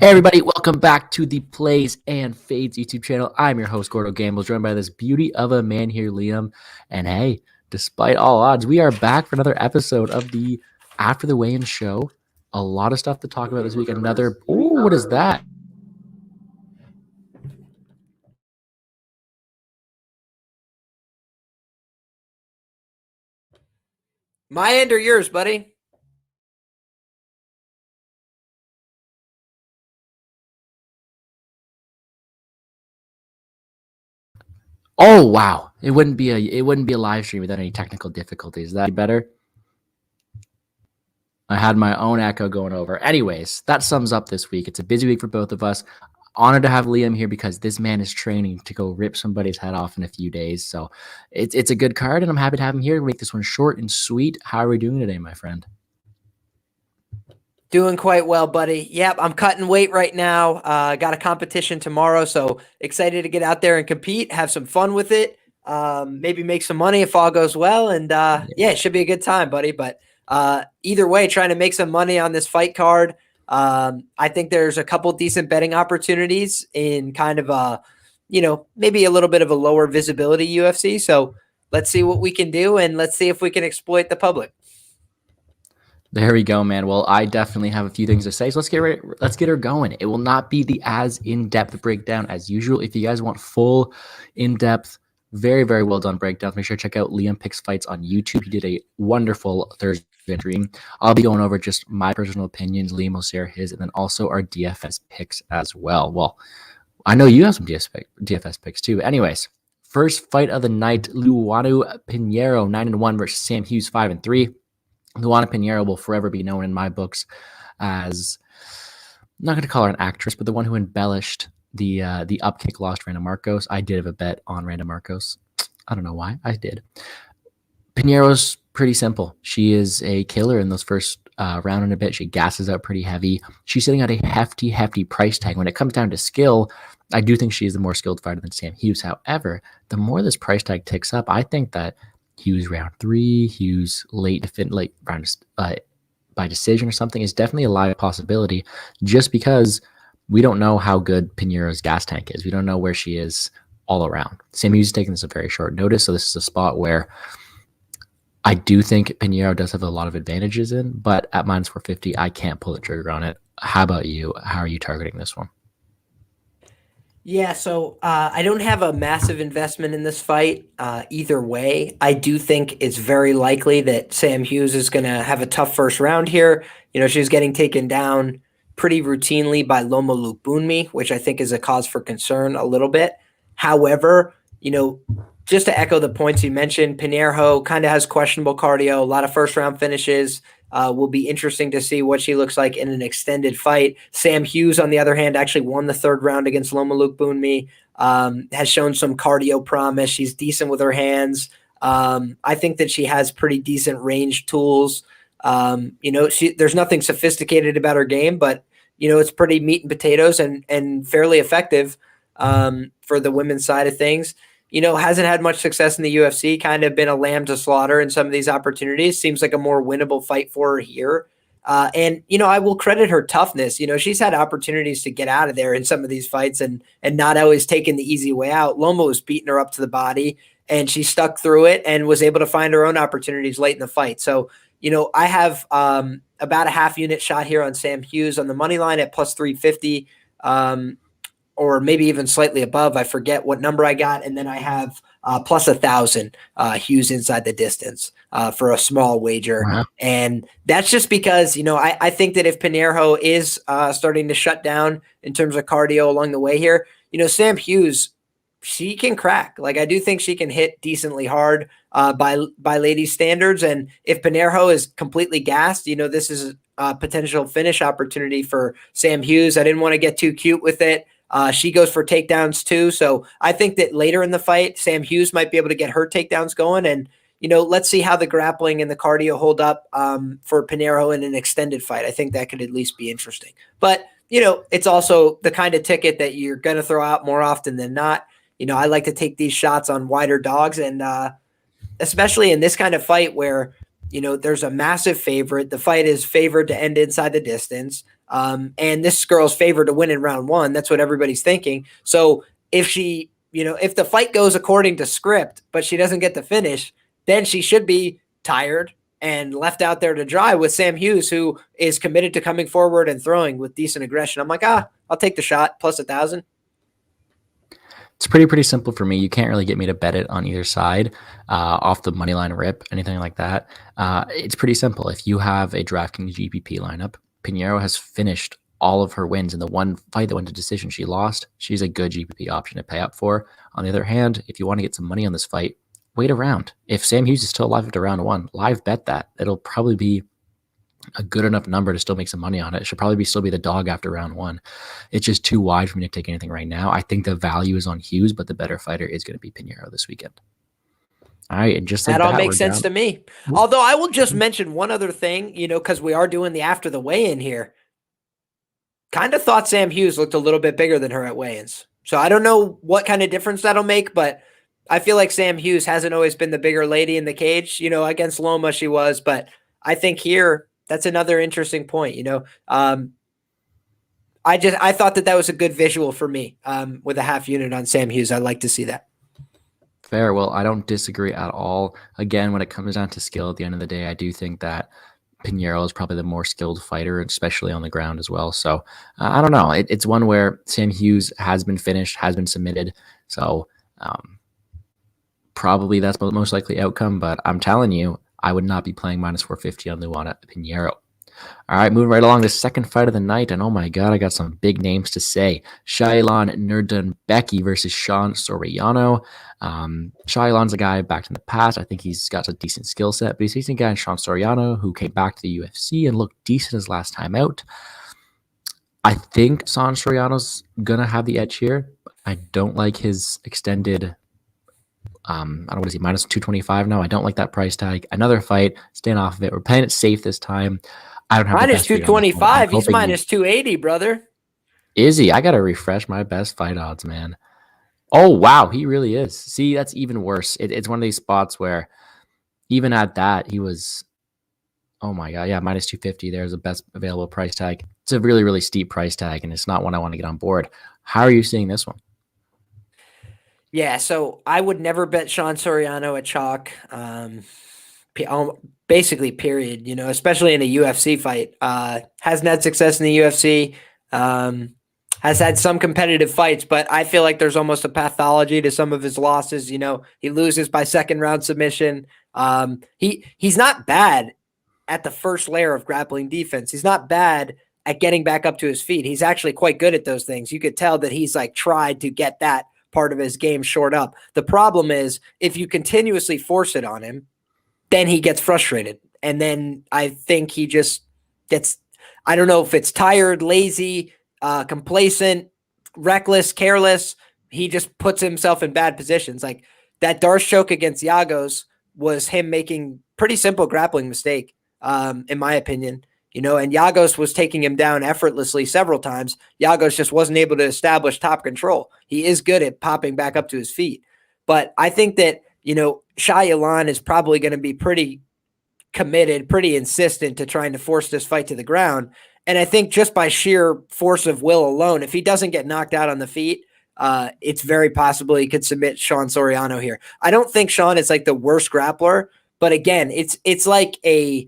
Hey everybody, welcome back to the Plays and Fades YouTube channel. I'm your host, Gordo Gamble, joined by this beauty of a man here, Liam. And hey, despite all odds, we are back for another episode of the After the Weigh-In show. A lot of stuff to talk about this week. What is that? My end or yours, buddy? Oh wow. It wouldn't be a live stream without any technical difficulties. Is that better? I had my own echo going over. Anyways, that sums up this week. It's a busy week for both of us. Honored to have Liam here because this man is training to go rip somebody's head off in a few days. So it's a good card, and I'm happy to have him here to make this one short and sweet. How are we doing today, my friend? Doing quite well, buddy. Yep, I'm cutting weight right now. Got a competition tomorrow, so excited to get out there and compete, have some fun with it, maybe make some money if all goes well. And yeah, it should be a good time, buddy. But either way, trying to make some money on this fight card. I think there's a couple decent betting opportunities in kind of a, maybe a little bit of a lower visibility UFC. So let's see what we can do, and let's see if we can exploit the public. There we go, man. Well, I definitely have a few things to say, so let's get her going. It will not be the as in-depth breakdown as usual. If you guys want full in-depth, very, very well done breakdowns, make sure to check out LiamPicksFights on YouTube. He did a wonderful Thursday stream. I'll be going over just my personal opinions. Liam will share his, and then also our DFS picks as well. Well, I know you have some DFS picks too. But anyways, first fight of the night: Luana Pinheiro 9-1 versus Sam Hughes 5-3. Luana Pinheiro will forever be known in my books as, I'm not going to call her an actress, but the one who embellished the upkick lost Randa Marcos. I did have a bet on Randa Marcos. I don't know why. I did. Pinheiro's pretty simple. She is a killer in those first round and a bit. She gasses out pretty heavy. She's sitting at a hefty price tag. When it comes down to skill, I do think she's the more skilled fighter than Sam Hughes. However, the more this price tag ticks up, I think that Hughes round 3, Hughes late round by decision or something is definitely a live possibility, just because we don't know how good Pinheiro's gas tank is. We don't know where she is all around. Sam Hughes is taking this at very short notice, so this is a spot where I do think Pinheiro does have a lot of advantages in, but at -450, I can't pull the trigger on it. How about you? How are you targeting this one? Yeah, so I don't have a massive investment in this fight either way. I do think it's very likely that Sam Hughes is going to have a tough first round here. She's getting taken down pretty routinely by Loma Lookboonmee, which I think is a cause for concern a little bit. However, just to echo the points you mentioned, Pinheiro kind of has questionable cardio, a lot of first round finishes. Will be interesting to see what she looks like in an extended fight. Sam Hughes, on the other hand, actually won the third round against Loma Lookboonmee, has shown some cardio promise. She's decent with her hands. I think that she has pretty decent range tools. There's nothing sophisticated about her game, but, it's pretty meat and potatoes and fairly effective for the women's side of things. Hasn't had much success in the UFC, kind of been a lamb to slaughter in some of these opportunities. Seems like a more winnable fight for her here. And I will credit her toughness. She's had opportunities to get out of there in some of these fights and not always taking the easy way out. Loma was beating her up to the body, and she stuck through it and was able to find her own opportunities late in the fight. So, I have about a half unit shot here on Sam Hughes on the money line at +350. Or maybe even slightly above. I forget what number I got. And then I have +1,000 Hughes inside the distance for a small wager. Wow. And that's just because, I think that if Pinheiro is starting to shut down in terms of cardio along the way here, Sam Hughes, she can crack. Like, I do think she can hit decently hard by ladies' standards. And if Pinheiro is completely gassed, this is a potential finish opportunity for Sam Hughes. I didn't want to get too cute with it. She goes for takedowns too. So I think that later in the fight, Sam Hughes might be able to get her takedowns going. And, let's see how the grappling and the cardio hold up for Pinheiro in an extended fight. I think that could at least be interesting. But, it's also the kind of ticket that you're going to throw out more often than not. I like to take these shots on wider dogs, and especially in this kind of fight where there's a massive favorite. The fight is favored to end inside the distance. And this girl's favored to win in round 1. That's what everybody's thinking. So if if the fight goes according to script, but she doesn't get the finish, then she should be tired and left out there to dry with Sam Hughes, who is committed to coming forward and throwing with decent aggression. I'm like, I'll take the shot plus 1,000. It's pretty simple for me. You can't really get me to bet it on either side off the money line rip, anything like that. It's pretty simple. If you have a DraftKings GPP lineup, Pinheiro has finished all of her wins in the one fight that went to decision. She lost. She's a good GPP option to pay up for. On the other hand, if you want to get some money on this fight, wait around. If Sam Hughes is still alive after round 1, live bet that. It'll probably be a good enough number to still make some money on it. It should probably still be the dog after round 1. It's just too wide for me to take anything right now. I think the value is on Hughes, but the better fighter is going to be Pinheiro this weekend. All right, and just like that all makes sense to me. Although I will just mention one other thing, because we are doing the after the weigh-in here. Kind of thought Sam Hughes looked a little bit bigger than her at weigh-ins. So I don't know what kind of difference that'll make, but I feel like Sam Hughes hasn't always been the bigger lady in the cage. Against Loma she was, but I think here that's another interesting point. I thought that was a good visual for me with a half unit on Sam Hughes. I'd like to see that. Fair. Well, I don't disagree at all. Again, when it comes down to skill at the end of the day, I do think that Pinheiro is probably the more skilled fighter, especially on the ground as well. So I don't know. It's one where Sam Hughes has been finished, has been submitted. So probably that's the most likely outcome. But I'm telling you, I would not be playing minus 450 on Luana Pinheiro. All right, moving right along, the second fight of the night. And oh my God, I got some big names to say. Shailan Nurdun Becky versus Sean Soriano. Shailan's a guy back in the past. I think he's got a decent skill set, but he's facing a guy in Sean Soriano who came back to the UFC and looked decent his last time out. I think Sean Soriano's going to have the edge here. I don't like his extended I don't know, what is he, minus 225 now? I don't like that price tag. Another fight, staying off of it. We're playing it safe this time. I don't have minus 225. He's minus 280, brother. Is he? I got to refresh my best fight odds, man. Oh, wow. He really is. See, that's even worse. It's one of these spots where even at that, he was, oh my God. Yeah, minus 250. There's the best available price tag. It's a really, really steep price tag, and it's not one I want to get on board. How are you seeing this one? Yeah, so I would never bet Sean Soriano at chalk. Basically, period. Especially in a UFC fight. Hasn't had success in the UFC. Has had some competitive fights, but I feel like there's almost a pathology to some of his losses. He loses by second round submission. He's not bad at the first layer of grappling defense. He's not bad at getting back up to his feet. He's actually quite good at those things. You could tell that he's tried to get that part of his game shored up. The problem is if you continuously force it on him, then he gets frustrated. And then I think he just gets, I don't know if it's tired, lazy, complacent, reckless, careless. He just puts himself in bad positions. Like that Darce choke against Yagos was him making pretty simple grappling mistake, in my opinion. And Yagos was taking him down effortlessly several times. Yagos just wasn't able to establish top control. He is good at popping back up to his feet. But I think that, Shailan is probably going to be pretty committed, pretty insistent to trying to force this fight to the ground. And I think just by sheer force of will alone, if he doesn't get knocked out on the feet, it's very possible he could submit Sean Soriano here. I don't think Sean is the worst grappler, but again, it's like a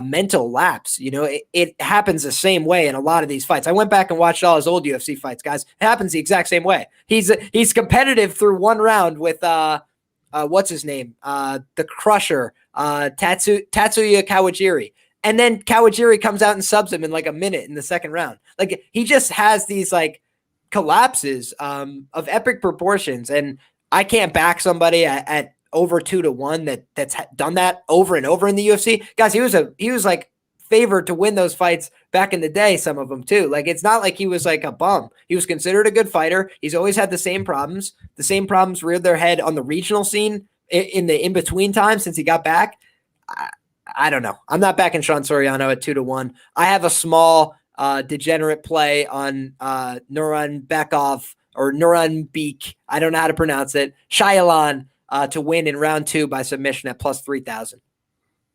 mental lapse. It happens the same way in a lot of these fights. I went back and watched all his old UFC fights, guys. It happens the exact same way. He's competitive through one round with what's his name? The Crusher, Tatsuya Kawajiri. And then Kawajiri comes out and subs him in a minute in the second round. He just has these collapses of epic proportions. And I can't back somebody at over 2-1 that's done that over and over in the UFC. Guys, he was favored to win those fights back in the day, some of them too. It's not like he was a bum. He was considered a good fighter. He's always had the same problems. The same problems reared their head on the regional scene in the in-between time since he got back. I don't know. I'm not backing Sean Soriano at 2-1. I have a small degenerate play on Nuran Bekov or Nuran Beek. I don't know how to pronounce it. Shailan to win in round 2 by submission at plus 3,000.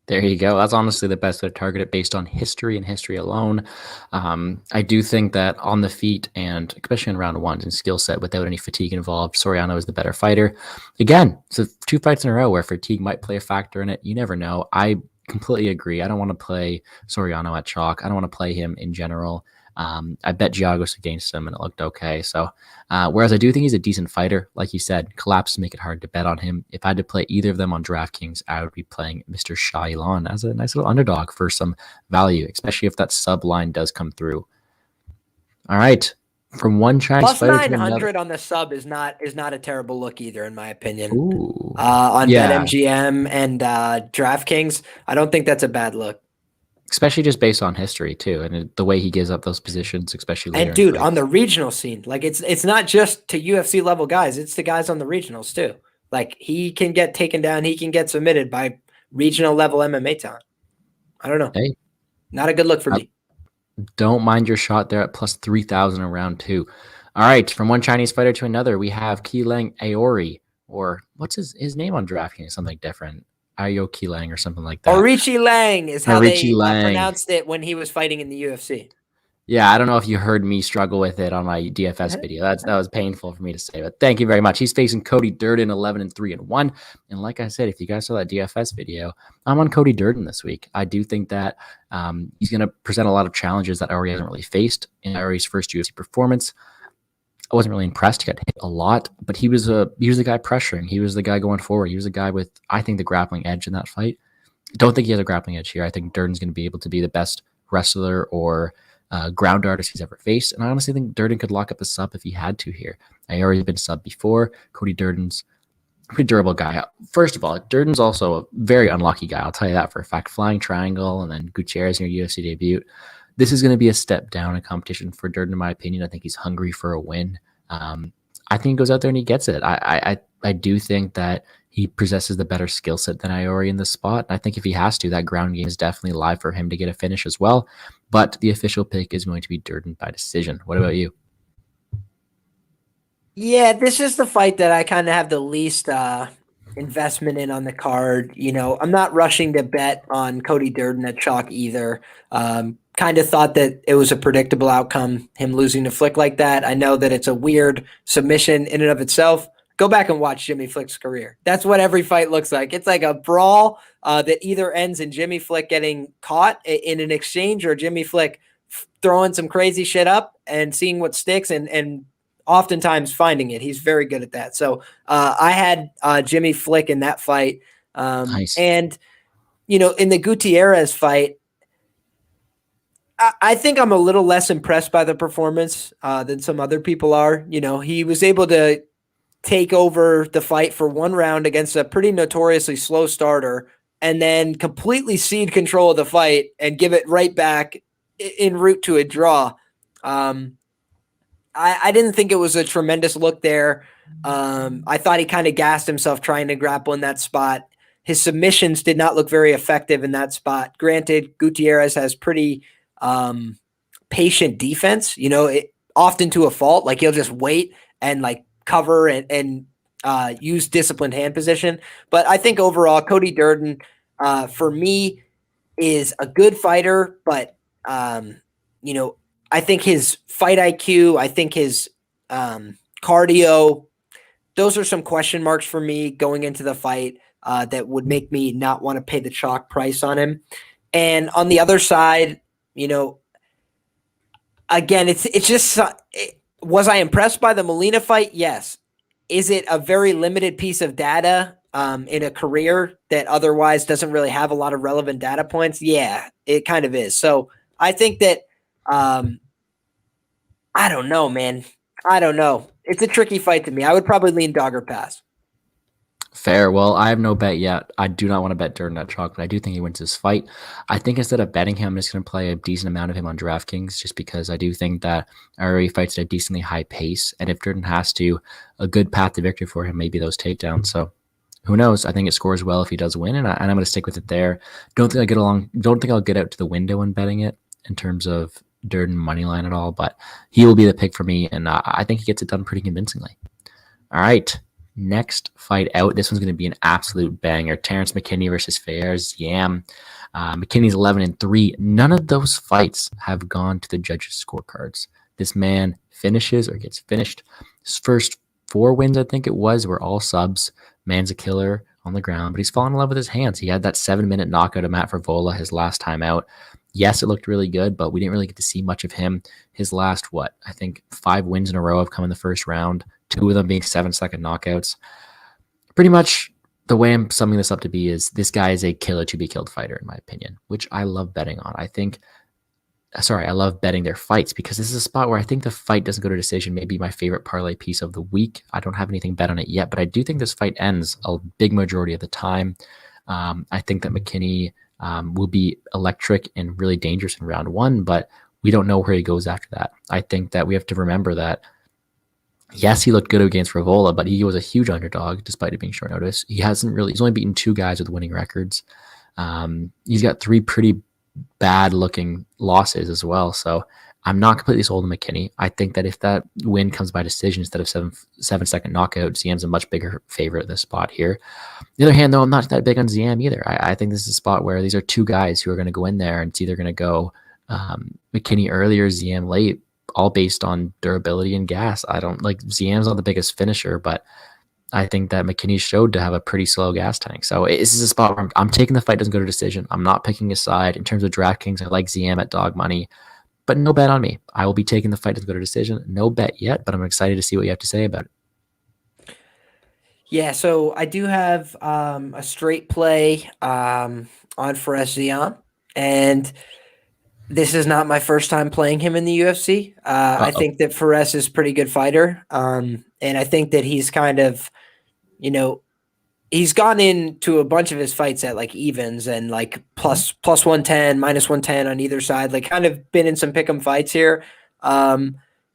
There you go. That's honestly the best way to target it based on history and history alone. I do think that on the feet and especially in round one and skill set without any fatigue involved, Soriano is the better fighter. Again, so 2 fights in a row where fatigue might play a factor in it. You never know. I completely agree. I don't want to play Soriano at chalk. I don't want to play him in general. I bet Giagos against him and it looked okay. So, whereas I do think he's a decent fighter, like you said, collapses make it hard to bet on him. If I had to play either of them on DraftKings, I would be playing Mr. Shailan as a nice little underdog for some value, especially if that sub line does come through. All right. From one Chinese Plus fighter 900 on the sub is not a terrible look either, in my opinion. Ooh. On BetMGM and DraftKings, I don't think that's a bad look. Especially just based on history too, and the way he gives up those positions, especially later. And dude, on the regional scene, like it's not just to UFC level guys; it's to guys on the regionals too. Like he can get taken down, he can get submitted by regional level MMA talent. I don't know. Hey, not a good look for me. Don't mind your shot there at plus 3,000 in round 2. All right, from one Chinese fighter to another, we have Keelang Aori, or what's his name on DraftKings? Something different. Ayo Keelang or something like that. Orichi Lang is how they pronounced it when he was fighting in the UFC. Yeah, I don't know if you heard me struggle with it on my DFS video. That was painful for me to say, but thank you very much. He's facing Cody Durden, 11-3-1. And like I said, if you guys saw that DFS video, I'm on Cody Durden this week. I do think that he's going to present a lot of challenges that Aori hasn't really faced in Aori's first UFC performance. I wasn't really impressed. He got hit a lot, but he was the guy pressuring. He was the guy going forward. He was the guy with, I think, the grappling edge in that fight. Don't think he has a grappling edge here. I think Durden's going to be able to be the best wrestler or ground artist he's ever faced. And I honestly think Durden could lock up a sub if he had to here. I already been sub before. Cody Durden's a pretty durable guy. First of all, Durden's also a very unlucky guy. I'll tell you that for a fact. Flying triangle and then Gutierrez in your UFC debut. This is going to be a step down in competition for Durden, in my opinion. I think he's hungry for a win. I think he goes out there and he gets it. I do think that he possesses the better skill set than Aori in this spot. I think if he has to, that ground game is definitely live for him to get a finish as well. But the official pick is going to be Durden by decision. What about you? Yeah, this is the fight that I kind of have the least investment in on the card. You know, I'm not rushing to bet on Cody Durden at chalk either. Kind of thought that it was a predictable outcome, him losing to Flick like that. I know that it's a weird submission in and of itself. Go back and watch Jimmy Flick's career. That's what every fight looks like. It's like a brawl that either ends in Jimmy Flick getting caught in an exchange or Jimmy Flick throwing some crazy shit up and seeing what sticks and oftentimes finding it. He's very good at that. So I had Jimmy Flick in that fight. Nice. And, you know, in the Gutierrez fight, I think I'm a little less impressed by the performance than some other people are. You know, he was able to take over the fight for one round against a pretty notoriously slow starter and then completely cede control of the fight and give it right back en route to a draw. I didn't think it was a tremendous look there. I thought he kind of gassed himself trying to grapple in that spot. His submissions did not look very effective in that spot. Granted, Gutierrez has pretty patient defense, you know, often to a fault. Like he'll just wait and like cover and use disciplined hand position. But I think overall, Cody Durden, for me, is a good fighter. But, you know, I think his fight IQ, I think his cardio, those are some question marks for me going into the fight that would make me not want to pay the chalk price on him. And on the other side, you know, again, it's just was I impressed by the Molina fight? Yes. Is it a very limited piece of data in a career that otherwise doesn't really have a lot of relevant data points? Yeah, it kind of is. So I think that I don't know, man. I don't know. It's a tricky fight to me. I would probably lean dog or pass. Fair. Well, I have no bet yet. I do not want to bet Durden at chalk, but I do think he wins this fight. I think instead of betting him, I'm just going to play a decent amount of him on DraftKings just because I do think that Ari fights at a decently high pace. And if Durden has to, a good path to victory for him may be those takedowns. So who knows? I think it scores well if he does win, and I'm going to stick with it there. Don't think I'll get out to the window when betting it in terms of Durden money line at all, but he will be the pick for me, and I think he gets it done pretty convincingly. All right. next fight out, this one's going to be an absolute banger. Terrence McKinney versus Fares Yam. McKinney's 11-3. None of those fights have gone to the judges' scorecards. This man finishes or gets finished. His first 4 wins, I think it was, were all subs. Man's a killer on the ground, but he's fallen in love with his hands. He had that 7-minute knockout of Matt Frevola his last time out. Yes, it looked really good, but we didn't really get to see much of him. His last, I think 5 wins in a row have come in the first round, 2 of them being 7-second knockouts. Pretty much the way I'm summing this up to be is this guy is a killer to be killed fighter, in my opinion, which I love betting on. I love betting their fights because this is a spot where I think the fight doesn't go to decision. Maybe my favorite parlay piece of the week. I don't have anything bet on it yet, but I do think this fight ends a big majority of the time. I think that McKinney will be electric and really dangerous in round 1, but we don't know where he goes after that. I think that we have to remember that, yes, he looked good against Frevola, but he was a huge underdog despite it being short notice. He's only beaten 2 guys with winning records. He's got 3 pretty bad looking losses as well. So I'm not completely sold on McKinney. I think that if that win comes by decision instead of 7-second knockout, Ziam's a much bigger favorite at this spot here. On the other hand, though, I'm not that big on Ziam either. I think this is a spot where these are 2 guys who are going to go in there, and it's either going to go McKinney early or Ziam late, all based on durability and gas. I don't like Ziam's not the biggest finisher, but I think that McKinney showed to have a pretty slow gas tank. So this is a spot where I'm taking the fight doesn't go to decision. I'm not picking a side. In terms of DraftKings, I like Ziam at dog money, but no bet on me. I will be taking the fight doesn't go to decision. No bet yet, but I'm excited to see what you have to say about it. Yeah, so I do have a straight play on Fares Ziam, and this is not my first time playing him in the UFC. I think that Fares is a pretty good fighter, and I think that he's kind of, he's gone into a bunch of his fights at like evens and like plus 110, minus 110 on either side, like kind of been in some pick'em fights here.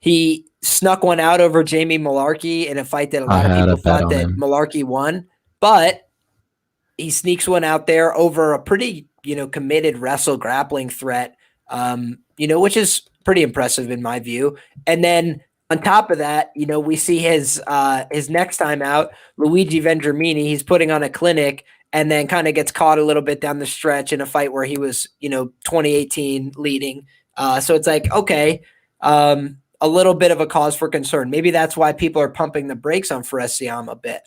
He snuck one out over Jamie Malarkey in a fight that a lot of people thought that Malarkey won, but he sneaks one out there over a pretty, committed wrestle grappling threat, which is pretty impressive in my view. And then on top of that, we see his next time out, Luigi Vendramini, he's putting on a clinic and then kind of gets caught a little bit down the stretch in a fight where he was, 2018 leading. So it's like, okay, a little bit of a cause for concern. Maybe that's why people are pumping the brakes on Fares Ziam a bit.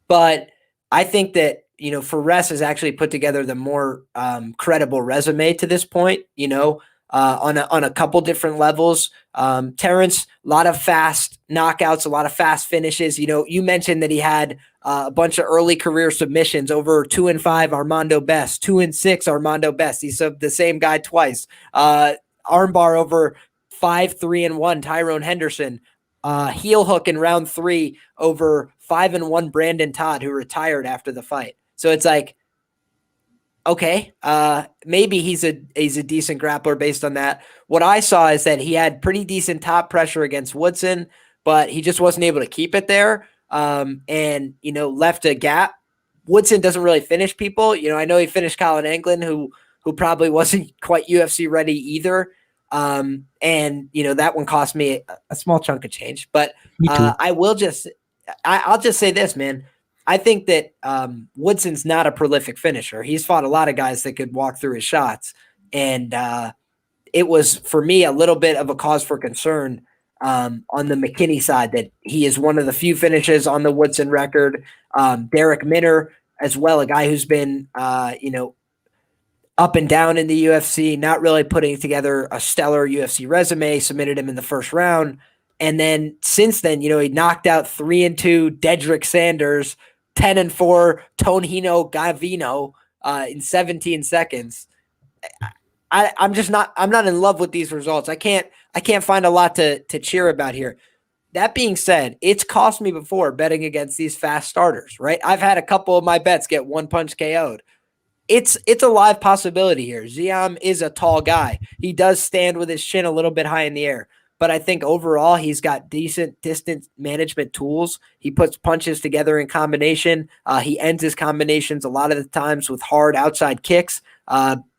But I think that, Fares has actually put together the more credible resume to this point, on a couple different levels. Terrence, a lot of fast knockouts, a lot of fast finishes. You mentioned that he had a bunch of early career submissions, over 2-5 Armando Best, 2-6 Armando Best. He's the same guy twice. Armbar over 5-3-1 Tyrone Henderson. Heel hook in round 3 over 5-1 Brandon Todd, who retired after the fight. So it's like, okay, maybe he's a decent grappler based on that. What I saw is that he had pretty decent top pressure against Woodson, but he just wasn't able to keep it there, and left a gap. Woodson doesn't really finish people. I know he finished Colin Anglin, who probably wasn't quite UFC ready either. And that one cost me a small chunk of change. But I'll just say this, man. I think that Woodson's not a prolific finisher. He's fought a lot of guys that could walk through his shots. And it was, for me, a little bit of a cause for concern on the McKinney side that he is one of the few finishes on the Woodson record. Derek Minner as well, a guy who's been, up and down in the UFC, not really putting together a stellar UFC resume, submitted him in the first round. And then since then, he knocked out 3-2 Dedrick Sanders, 10-4 Tonino Gavino in 17 seconds. I'm not in love with these results. I can't find a lot to cheer about here. That being said, it's cost me before betting against these fast starters, right? I've had a couple of my bets get one punch KO'd. It's a live possibility here. Ziam is a tall guy. He does stand with his chin a little bit high in the air. But I think overall he's got decent distance management tools. He puts punches together in combination. He ends his combinations a lot of the times with hard outside kicks.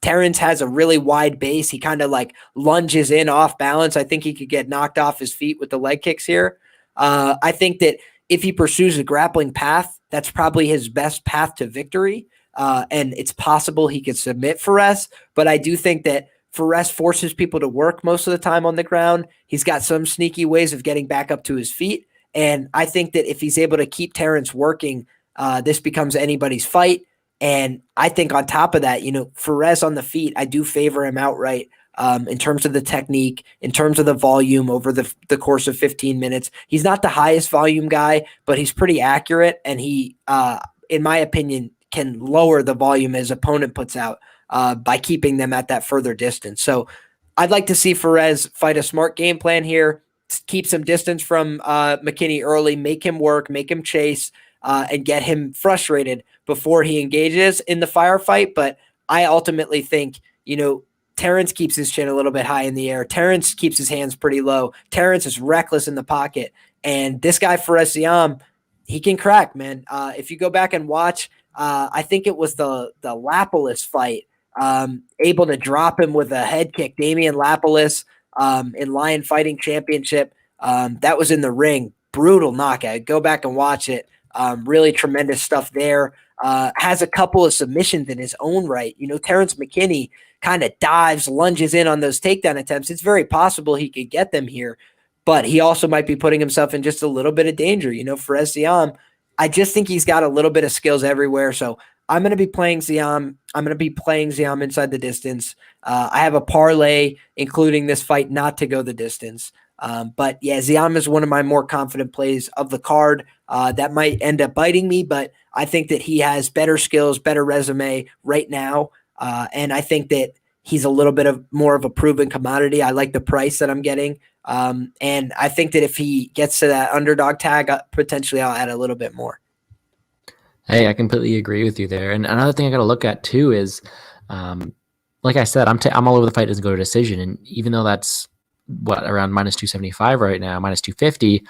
Terrence has a really wide base. He kind of like lunges in off balance. I think he could get knocked off his feet with the leg kicks here. I think that if he pursues a grappling path, that's probably his best path to victory. And it's possible he could submit Fares, but I do think that Fares forces people to work most of the time on the ground. He's got some sneaky ways of getting back up to his feet. And I think that if he's able to keep Terrence working, this becomes anybody's fight. And I think on top of that, Fares on the feet, I do favor him outright. In terms of the technique, in terms of the volume over the course of 15 minutes. He's not the highest volume guy, but he's pretty accurate. And he, in my opinion, can lower the volume his opponent puts out by keeping them at that further distance. So I'd like to see Fares fight a smart game plan here, keep some distance from McKinney early, make him work, make him chase, and get him frustrated before he engages in the firefight. But I ultimately think, Terrence keeps his chin a little bit high in the air. Terrence keeps his hands pretty low. Terrence is reckless in the pocket. And this guy, Fares Ziam, he can crack, man. If you go back and watch, I think it was the Lapalus fight, able to drop him with a head kick. Damian Lapalus in Lion Fighting Championship. That was in the ring. Brutal knockout. Go back and watch it. Really tremendous stuff there. Has a couple of submissions in his own right. Terrence McKinney kind of dives, lunges in on those takedown attempts. It's very possible he could get them here, but he also might be putting himself in just a little bit of danger. Fares Ziam, I just think he's got a little bit of skills everywhere. So I'm going to be playing Ziam. I'm going to be playing Ziam inside the distance. I have a parlay, including this fight, not to go the distance. But yeah, Ziam is one of my more confident plays of the card. That might end up biting me, but I think that he has better skills, better resume right now. And I think that he's a little bit more of a proven commodity. I like the price that I'm getting. And I think that if he gets to that underdog tag, potentially I'll add a little bit more. Hey, I completely agree with you there. And another thing I got to look at too is, like I said, I'm all over the fight doesn't go to decision. And even though that's around minus 275 right now, minus 250,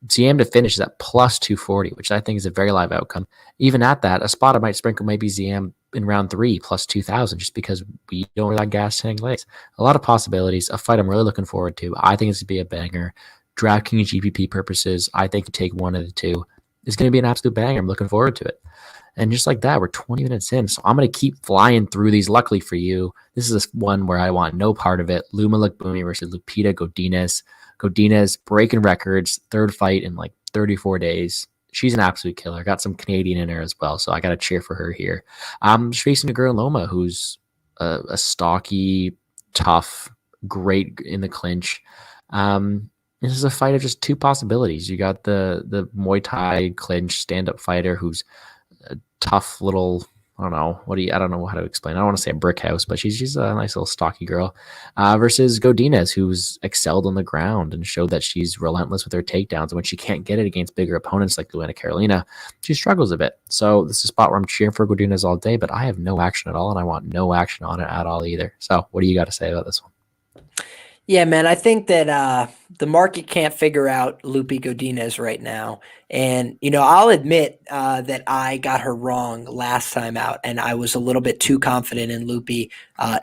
Ziam to finish is at plus 240, which I think is a very live outcome. Even at that, a spot I might sprinkle maybe Ziam in round 3 plus 2,000, just because we don't really like gas tank legs. A lot of possibilities. A fight I'm really looking forward to. I think it's going to be a banger. DraftKings GPP purposes, I think you take one of the two. It's going to be an absolute banger. I'm looking forward to it. And just like that, we're 20 minutes in. So I'm going to keep flying through these. Luckily for you, this is one where I want no part of it. Luma Lakbumi versus Lupita Godinez. Godinez breaking records, third fight in like 34 days. She's an absolute killer. Got some Canadian in her as well, so I got to cheer for her here. She's facing a girl, Loma, who's a stocky, tough, great in the clinch. This is a fight of just two possibilities. You got the Muay Thai clinch stand-up fighter who's a tough little, I don't know how to explain. I don't want to say a brick house, but she's a nice little stocky girl. Versus Godinez, who's excelled on the ground and showed that she's relentless with her takedowns. And when she can't get it against bigger opponents like Luana Carolina, she struggles a bit. So this is a spot where I'm cheering for Godinez all day, but I have no action at all, and I want no action on it at all either. So what do you got to say about this one? Yeah, man, I think that the market can't figure out Lupi Godinez right now. And, I'll admit that I got her wrong last time out, and I was a little bit too confident in Lupi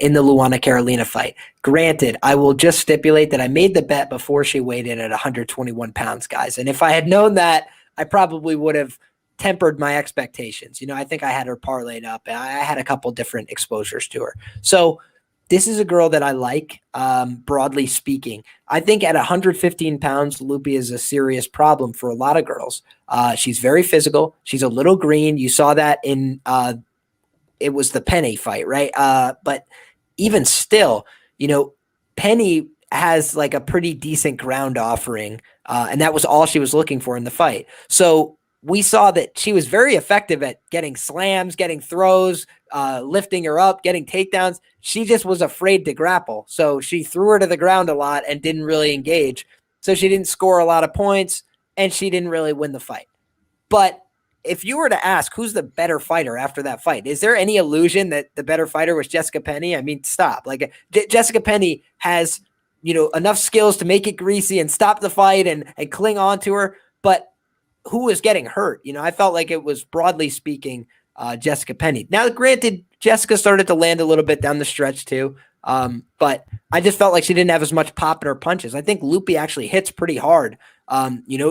in the Luana Carolina fight. Granted, I will just stipulate that I made the bet before she weighed in at 121 pounds, guys. And if I had known that, I probably would have tempered my expectations. I think I had her parlayed up. I had a couple different exposures to her. So this is a girl that I like, broadly speaking. I think at 115 pounds, Lupi is a serious problem for a lot of girls. She's very physical. She's a little green. You saw that in it was the Penny fight, right? But even still, Penny has like a pretty decent ground offering, and that was all she was looking for in the fight. So we saw that she was very effective at getting slams, getting throws, lifting her up, getting takedowns. She just was afraid to grapple. So she threw her to the ground a lot and didn't really engage. So she didn't score a lot of points, and she didn't really win the fight. But if you were to ask who's the better fighter after that fight, is there any illusion that the better fighter was Jessica Penny? I mean, stop. Like Jessica Penny has, enough skills to make it greasy and stop the fight and cling on to her. But who was getting hurt? I felt like it was, broadly speaking, Jessica Penny. Now, granted, Jessica started to land a little bit down the stretch too, But I just felt like she didn't have as much pop in her punches. I think Lupi actually hits pretty hard.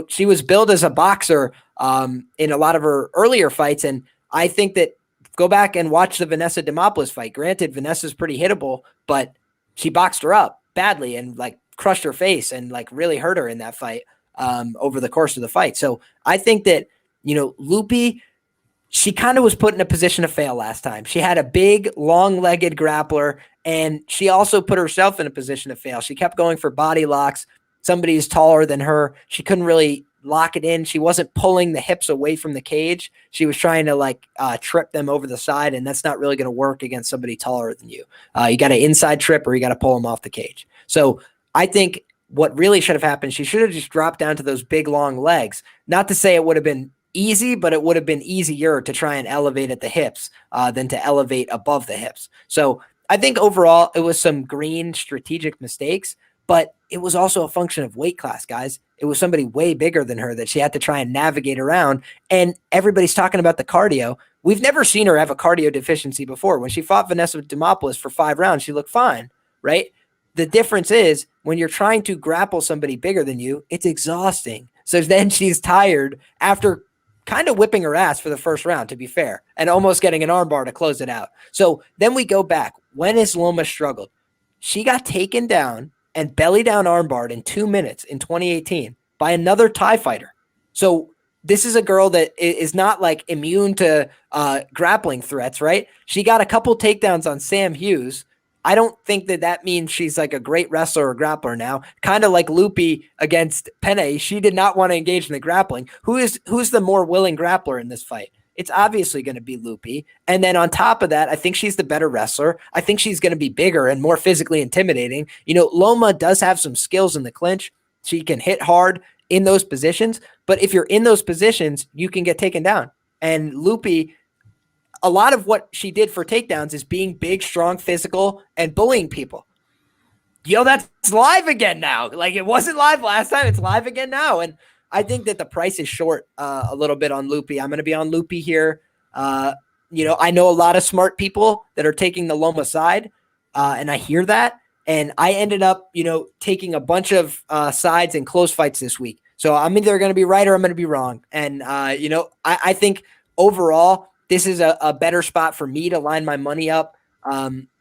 She was billed as a boxer in a lot of her earlier fights, and I think that go back and watch the Vanessa Demopoulos fight. Granted, Vanessa's pretty hittable, but she boxed her up badly and like crushed her face and like really hurt her in that fight over the course of the fight. So I think that, Lupi, she kind of was put in a position to fail last time. She had a big, long-legged grappler, and she also put herself in a position to fail. She kept going for body locks. Somebody's taller than her. She couldn't really lock it in. She wasn't pulling the hips away from the cage. She was trying to trip them over the side, and that's not really going to work against somebody taller than you. You got to inside trip or you got to pull them off the cage. So I think what really should have happened, she should have just dropped down to those big, long legs. Not to say it would have been easy, but it would have been easier to try and elevate at the hips than to elevate above the hips. So I think overall it was some green strategic mistakes, but it was also a function of weight class, guys. It was somebody way bigger than her that she had to try and navigate around. And everybody's talking about the cardio. We've never seen her have a cardio deficiency before. When she fought Vanessa Demopoulos for 5 rounds, she looked fine, right? The difference is when you're trying to grapple somebody bigger than you, it's exhausting. So then she's tired after kind of whipping her ass for the first round, to be fair, and almost getting an armbar to close it out. So then we go back. When has Loma struggled? She got taken down and belly down armbarred in 2 minutes in 2018 by another Thai fighter. So this is a girl that is not like immune to grappling threats, right? She got a couple takedowns on Sam Hughes. I don't think that means she's like a great wrestler or grappler now. Kind of like Lupi against Penne. She did not want to engage in the grappling. Who's the more willing grappler in this fight? It's obviously going to be Lupi. And then on top of that, I think she's the better wrestler. I think she's going to be bigger and more physically intimidating. Loma does have some skills in the clinch. She can hit hard in those positions. But if you're in those positions, you can get taken down. And Lupi, a lot of what she did for takedowns is being big, strong, physical, and bullying people. That's live again now. Like, it wasn't live last time. It's live again now. And I think that the price is short a little bit on Lupi. I'm going to be on Lupi here. I know a lot of smart people that are taking the Loma side, and I hear that. And I ended up, taking a bunch of sides in close fights this week. So I'm either going to be right or I'm going to be wrong. And, I think overall, this is a better spot for me to line my money up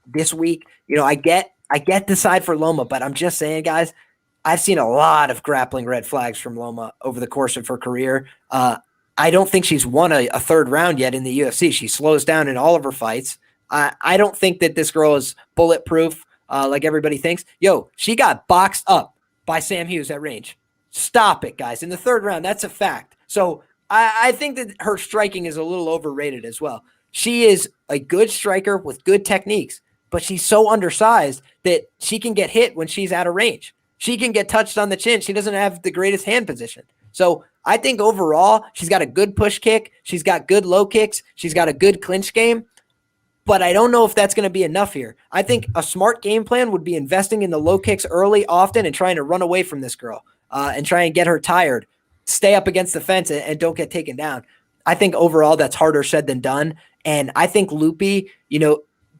this week. I get the side for Loma, but I'm just saying, guys, I've seen a lot of grappling red flags from Loma over the course of her career. I don't think she's won a third round yet in the UFC. She slows down in all of her fights. I don't think that this girl is bulletproof like everybody thinks. She got boxed up by Sam Hughes at range. Stop it, guys. In the third round, that's a fact. So I think that her striking is a little overrated as well. She is a good striker with good techniques, but she's so undersized that she can get hit when she's out of range. She can get touched on the chin. She doesn't have the greatest hand position. So I think overall, she's got a good push kick. She's got good low kicks. She's got a good clinch game. But I don't know if that's going to be enough here. I think a smart game plan would be investing in the low kicks early, often, and trying to run away from this girl and try and get her tired. Stay up against the fence and don't get taken down. I think overall that's harder said than done. And I think Lupi,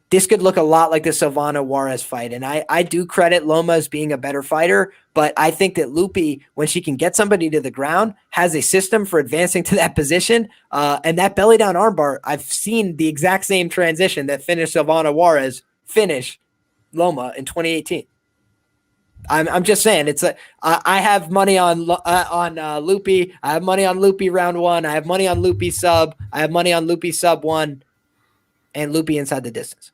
this could look a lot like the Silvana Juarez fight. And I do credit Loma as being a better fighter, but I think that Lupi, when she can get somebody to the ground, has a system for advancing to that position. And that belly down armbar, I've seen the exact same transition that finished Silvana Juarez finish Loma in 2018. I'm just saying it's I have money on Lupi. I have money on Lupi round 1. I have money on Lupi sub. I have money on Lupi sub 1 and Lupi inside the distance.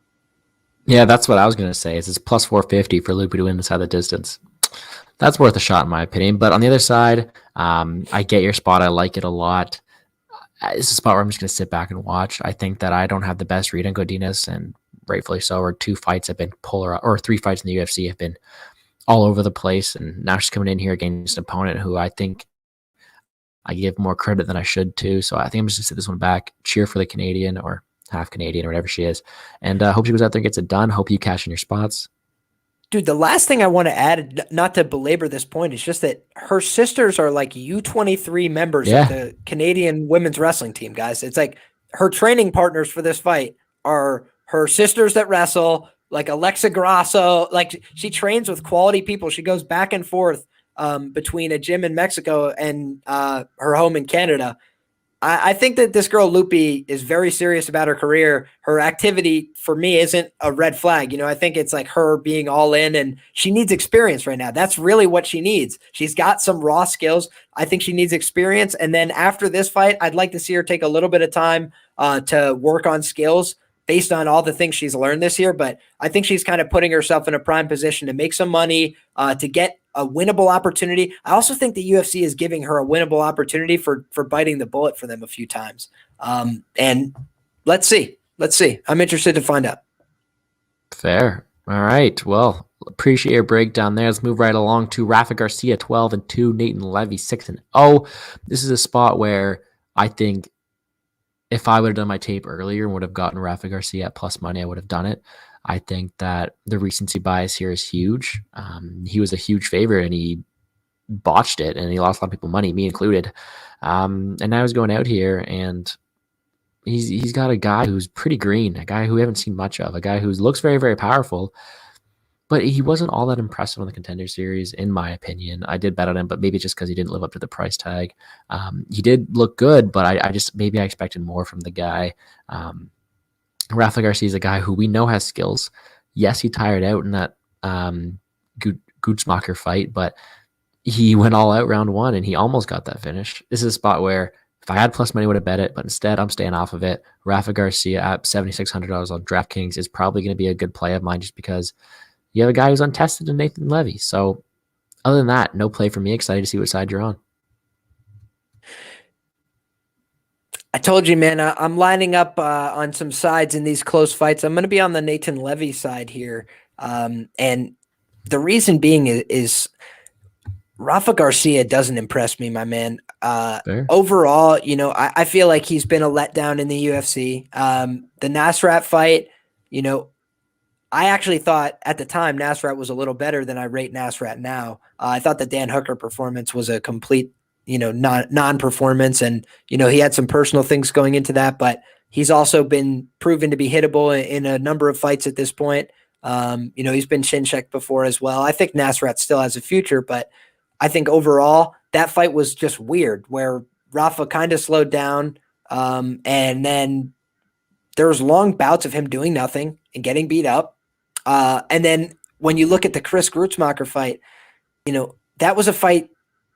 Yeah, that's what I was going to say. It's plus 450 for Lupi to win inside the distance. That's worth a shot in my opinion. But on the other side, I get your spot. I like it a lot. It's a spot where I'm just going to sit back and watch. I think that I don't have the best read on Godinez, and rightfully so. Or 2 fights have been or 3 fights in the UFC have been all over the place, and now she's coming in here against an opponent who I think I give more credit than I should to. So I think I'm just gonna sit this one back, cheer for the Canadian or half Canadian or whatever she is, and hope she goes out there and gets it done. Hope you cash in your spots. Dude, the last thing I want to add, not to belabor this point, is just that her sisters are like U23 members of the Canadian women's wrestling team, guys. It's like her training partners for this fight are her sisters that wrestle. like Alexa Grasso. Like she trains with quality people. She goes back and forth between a gym in Mexico and her home in Canada. I think that this girl Lupi is very serious about her career. Her activity for me isn't a red flag. I think it's like her being all in, and she needs experience right now. That's really what she needs. She's got some raw skills. I think she needs experience. And then after this fight, I'd like to see her take a little bit of time to work on skills based on all the things she's learned this year. But I think she's kind of putting herself in a prime position to make some money, to get a winnable opportunity. I also think the UFC is giving her a winnable opportunity for biting the bullet for them a few times. And let's see. I'm interested to find out. Fair. All right. Well, appreciate your breakdown there. Let's move right along to Rafa Garcia, 12-2, Nathan Levy, 6-0. This is a spot where I think if I would have done my tape earlier and would have gotten Rafa Garcia at plus money, I would have done it. I think that the recency bias here is huge. He was a huge favorite and he botched it and he lost a lot of people money, me included. And now he's going out here and he's got a guy who's pretty green, a guy who we haven't seen much of, a guy who looks very, very powerful, but he wasn't all that impressive on the Contender Series, in my opinion. I did bet on him, but maybe just because he didn't live up to the price tag. He did look good, but I expected more from the guy. Rafa Garcia is a guy who we know has skills. Yes, he tired out in that Gutzmacher fight, but he went all out round one and he almost got that finish. This is a spot where if I had plus money, I would have bet it, but instead I'm staying off of it. Rafa Garcia at $7,600 on DraftKings is probably going to be a good play of mine just because you have a guy who's untested in Nathan Levy. So other than that, no play for me. Excited to see what side you're on. I told you, man, I'm lining up on some sides in these close fights. I'm going to be on the Nathan Levy side here. And the reason being is Rafa Garcia doesn't impress me, my man. Overall, I feel like he's been a letdown in the UFC. The Nasrat fight, I actually thought at the time Nasrat was a little better than I rate Nasrat now. I thought the Dan Hooker performance was a complete non-performance. And, he had some personal things going into that, but he's also been proven to be hittable in a number of fights at this point. He's been chin checked before as well. I think Nasrat still has a future, but I think overall that fight was just weird where Rafa kind of slowed down. And then there was long bouts of him doing nothing and getting beat up. And then when you look at the Chris Grutzmacher fight, that was a fight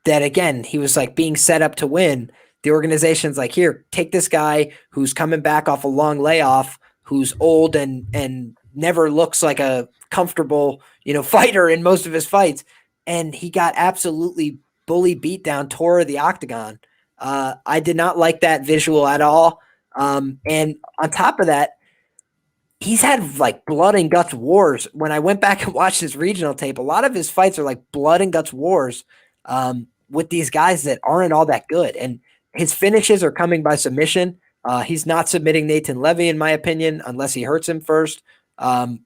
that, again, he was like being set up to win. The organization's like, here, take this guy who's coming back off a long layoff, who's old and never looks like a comfortable, fighter in most of his fights. And he got absolutely bully beat down, tore the octagon. I did not like that visual at all. And on top of that, he's had like blood and guts wars. When I went back and watched his regional tape, a lot of his fights are like blood and guts wars with these guys that aren't all that good. And his finishes are coming by submission. He's not submitting Nathan Levy, in my opinion, unless he hurts him first,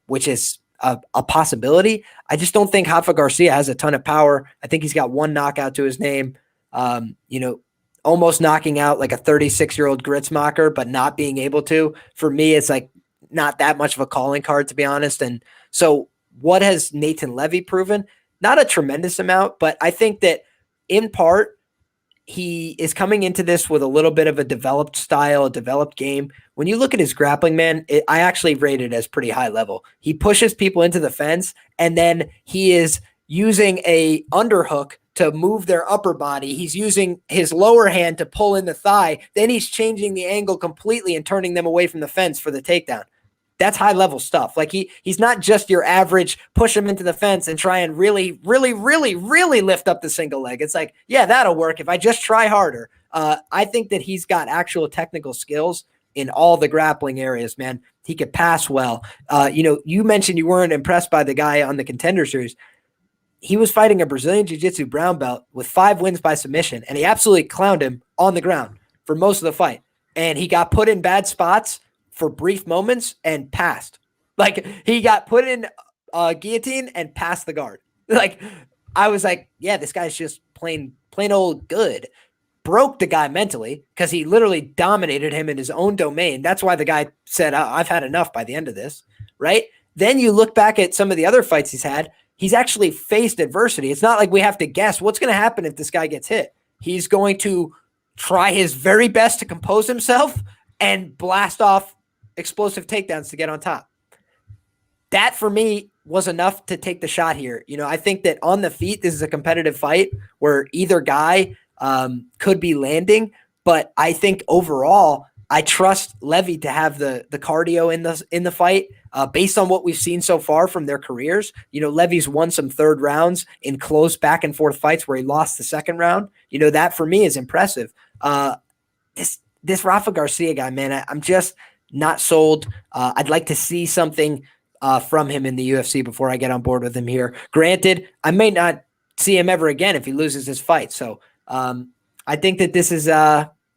which is a possibility. I just don't think Rafa Garcia has a ton of power. I think he's got one knockout to his name, almost knocking out like a 36-year-old Grutzmacher, but not being able to. For me, it's like not that much of a calling card, to be honest. And so what has Nathan Levy proven? Not a tremendous amount, but I think that in part, he is coming into this with a little bit of a developed style, a developed game. When you look at his grappling, man, I actually rate it as pretty high level. He pushes people into the fence, and then he is using a underhook to move their upper body. He's using his lower hand to pull in the thigh. Then he's changing the angle completely and turning them away from the fence for the takedown. That's high level stuff. Like he's not just your average push him into the fence and try and really, really, really, really lift up the single leg. It's like, yeah, that'll work if I just try harder. I think that he's got actual technical skills in all the grappling areas, man. He could pass well. You mentioned you weren't impressed by the guy on the Contender Series. He was fighting a Brazilian Jiu-Jitsu brown belt with 5 wins by submission, and he absolutely clowned him on the ground for most of the fight. And he got put in bad spots for brief moments and passed. Like he got put in a guillotine and passed the guard. Like I was like, yeah, this guy's just plain old good. Broke the guy mentally because he literally dominated him in his own domain. That's why the guy said, I've had enough by the end of this, right? then you look back at some of the other fights he's had, he's actually faced adversity. It's not like we have to guess what's going to happen if this guy gets hit. He's going to try his very best to compose himself and blast off explosive takedowns to get on top. That for me was enough to take the shot here. I think that on the feet, this is a competitive fight where either guy could be landing, but I think overall, I trust Levy to have the cardio in the fight based on what we've seen so far from their careers. Levy's won some third rounds in close back and forth fights where he lost the second round. That for me is impressive. This Rafa Garcia guy, man, I'm just not sold. I'd like to see something from him in the UFC before I get on board with him here. Granted, I may not see him ever again if he loses his fight. So I think that this is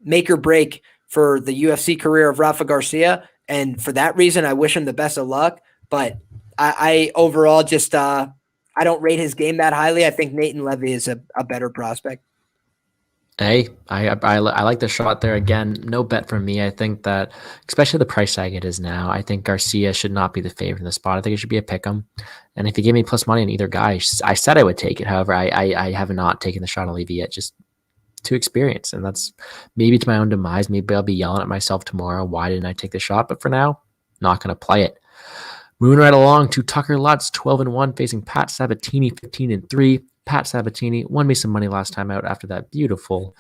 make or break for the UFC career of Rafa Garcia. And for that reason, I wish him the best of luck. But I overall just I don't rate his game that highly. I think Nathan Levy is a better prospect. Hey, I like the shot there. Again, no bet from me. I think that, especially the price tag it is now, I think Garcia should not be the favorite in the spot. I think it should be a pick 'em. And if you give me plus money on either guy, I said I would take it. However, I have not taken the shot on Levy yet, just too experienced. And that's maybe to my own demise. Maybe I'll be yelling at myself tomorrow. Why didn't I take the shot? But for now, not going to play it. Moving right along to Tucker Lutz, 12-1, facing Pat Sabatini, 15-3. Pat Sabatini won me some money last time out after that beautiful,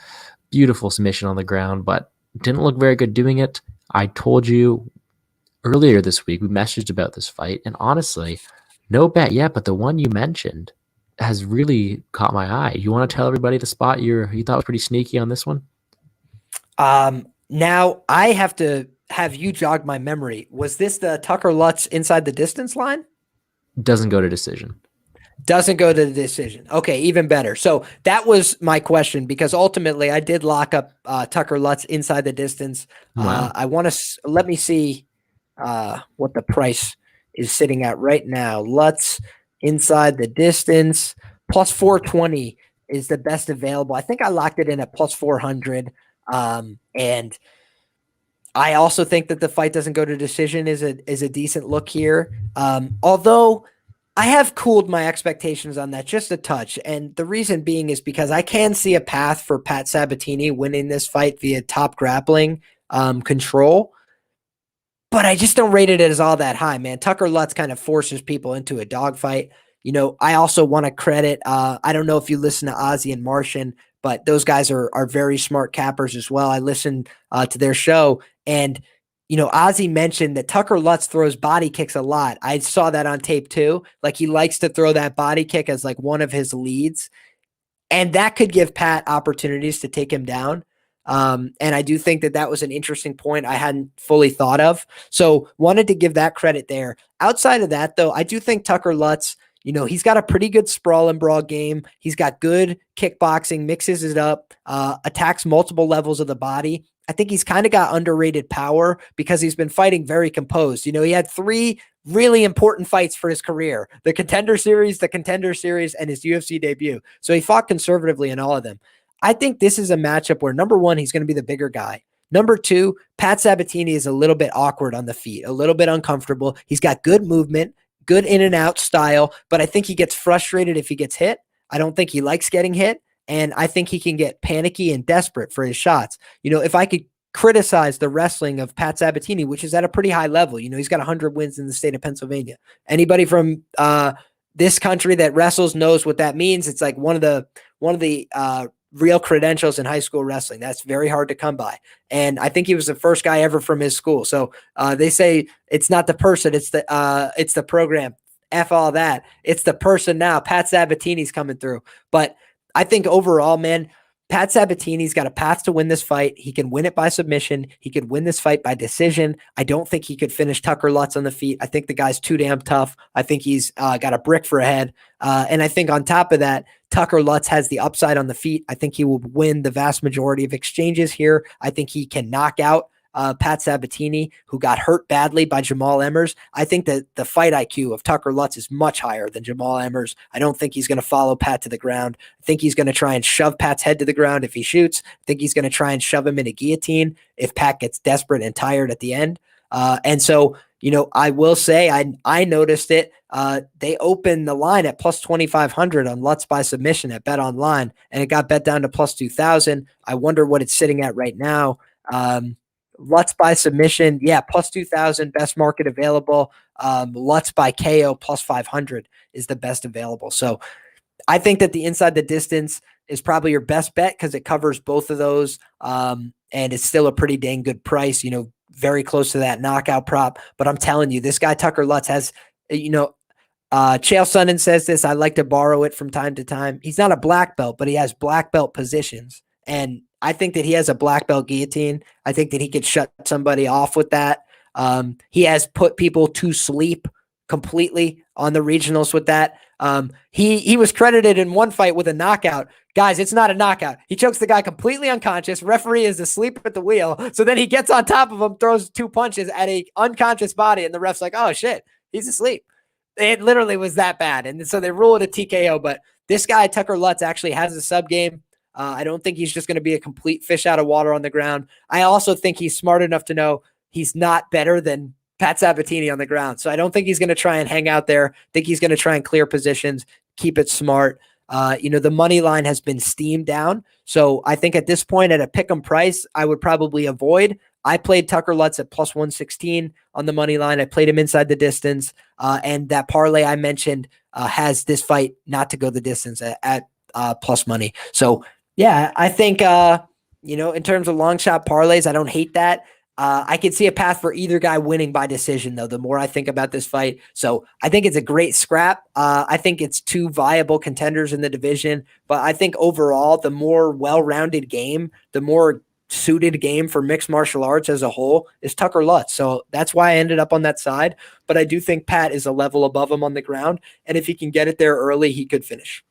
beautiful submission on the ground, but didn't look very good doing it. I told you earlier this week, we messaged about this fight, and honestly, no bet yet, but the one you mentioned has really caught my eye. You want to tell everybody the spot you thought was pretty sneaky on this one? Now I have to have you jog my memory. Was this the Tucker Lutz inside the distance line? Doesn't go to decision. Doesn't go to the decision. Okay, even better. So that was my question, because ultimately I did lock up Tucker Lutz inside the distance. Wow. I want to let me see what the price is sitting at right now. Lutz inside the distance plus 420 is the best available. I think I locked it in at plus 400. And I also think that the fight doesn't go to decision is a decent look here. Although I have cooled my expectations on that just a touch. And the reason being is because I can see a path for Pat Sabatini winning this fight via top grappling control. But I just don't rate it as all that high, man. Tucker Lutz kind of forces people into a dogfight. I also want to credit, I don't know if you listen to Ozzy and Martian, but those guys are very smart cappers as well. I listened to their show, and Ozzy mentioned that Tucker Lutz throws body kicks a lot. I saw that on tape too. Like, he likes to throw that body kick as like one of his leads. And that could give Pat opportunities to take him down. And I do think that was an interesting point I hadn't fully thought of. So wanted to give that credit there. Outside of that, though, I do think Tucker Lutz, he's got a pretty good sprawl and brawl game. He's got good kickboxing, mixes it up, attacks multiple levels of the body. I think he's kind of got underrated power because he's been fighting very composed. He had 3 really important fights for his career: the Contender Series, and his UFC debut. So he fought conservatively in all of them. I think this is a matchup where, number one, he's going to be the bigger guy. Number two, Pat Sabatini is a little bit awkward on the feet, a little bit uncomfortable. He's got good movement, good in and out style, but I think he gets frustrated if he gets hit. I don't think he likes getting hit. And I think he can get panicky and desperate for his shots. If I could criticize the wrestling of Pat Sabatini, which is at a pretty high level, he's got 100 wins in the state of Pennsylvania. Anybody from this country that wrestles knows what that means. It's like one of the real credentials in high school wrestling. That's very hard to come by. And I think he was the first guy ever from his school. So they say it's not the person, it's the program. F all that. It's the person now. Pat Sabatini's coming through. But I think overall, man, Pat Sabatini's got a path to win this fight. He can win it by submission. He could win this fight by decision. I don't think he could finish Tucker Lutz on the feet. I think the guy's too damn tough. I think he's got a brick for a head. And I think on top of that, Tucker Lutz has the upside on the feet. I think he will win the vast majority of exchanges here. I think he can knock out Pat Sabatini, who got hurt badly by Jamal Emmers. I think that the fight IQ of Tucker Lutz is much higher than Jamal Emmers. I don't think he's going to follow Pat to the ground. I think he's going to try and shove Pat's head to the ground if he shoots. I think he's going to try and shove him in a guillotine if Pat gets desperate and tired at the end. And so, I will say I noticed it. They opened the line at plus 2,500 on Lutz by submission at Bet Online, and it got bet down to plus 2,000. I wonder what it's sitting at right now. Lutz by submission, yeah, plus 2,000, best market available. Lutz by KO plus 500 is the best available. So I think that the inside the distance is probably your best bet because it covers both of those. And it's still a pretty dang good price, very close to that knockout prop. But I'm telling you, this guy, Tucker Lutz, has, Chael Sonnen says this. I like to borrow it from time to time. He's not a black belt, but he has black belt positions. And I think that he has a black belt guillotine. I think that he could shut somebody off with that. He has put people to sleep completely on the regionals with that. He was credited in one fight with a knockout. Guys, it's not a knockout. He chokes the guy completely unconscious. Referee is asleep at the wheel. So then he gets on top of him, throws 2 punches at a unconscious body, and the ref's like, oh shit, he's asleep. It literally was that bad. And so they rule it a TKO. But this guy, Tucker Lutz, actually has a sub game. I don't think he's just going to be a complete fish out of water on the ground. I also think he's smart enough to know he's not better than Pat Sabatini on the ground. So I don't think he's going to try and hang out there. I think he's going to try and clear positions, keep it smart. The money line has been steamed down. So I think at this point at a pick 'em price, I would probably avoid. I played Tucker Lutz at plus 116 on the money line. I played him inside the distance. And that parlay I mentioned has this fight not to go the distance at plus money. So yeah, I think, in terms of long shot parlays, I don't hate that. I could see a path for either guy winning by decision, though, the more I think about this fight. So I think it's a great scrap. I think it's 2 viable contenders in the division. But I think overall, the more well-rounded game, the more suited game for mixed martial arts as a whole is Tucker Lutz. So that's why I ended up on that side. But I do think Pat is a level above him on the ground. And if he can get it there early, he could finish.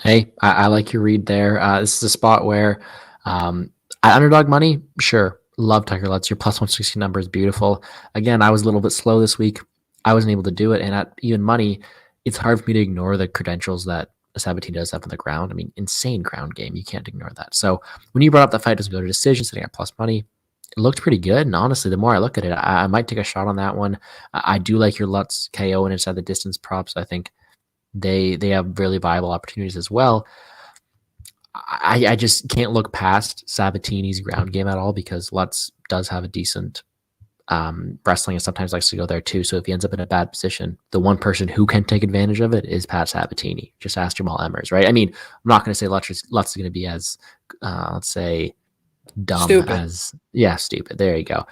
Hey, I like your read there. This is a spot where at underdog money, sure, love Tucker Lutz. Your plus 160 number is beautiful. Again, I was a little bit slow this week. I wasn't able to do it. And at even money, it's hard for me to ignore the credentials that Sabatini does have on the ground. I mean, insane ground game. You can't ignore that. So when you brought up the fight doesn't go to decision, sitting at plus money, it looked pretty good. And honestly, the more I look at it, I might take a shot on that one. I do like your Lutz KO and inside the distance props. I think they have really viable opportunities as well. I just can't look past Sabatini's ground game at all because Lutz does have a decent wrestling and sometimes likes to go there too. So if he ends up in a bad position, the one person who can take advantage of it is Pat Sabatini. Just ask Jamal Emmers, right? I mean, I'm not going to say Lutz is going to be as, let's say, dumb stupid. as, yeah, stupid. There you go.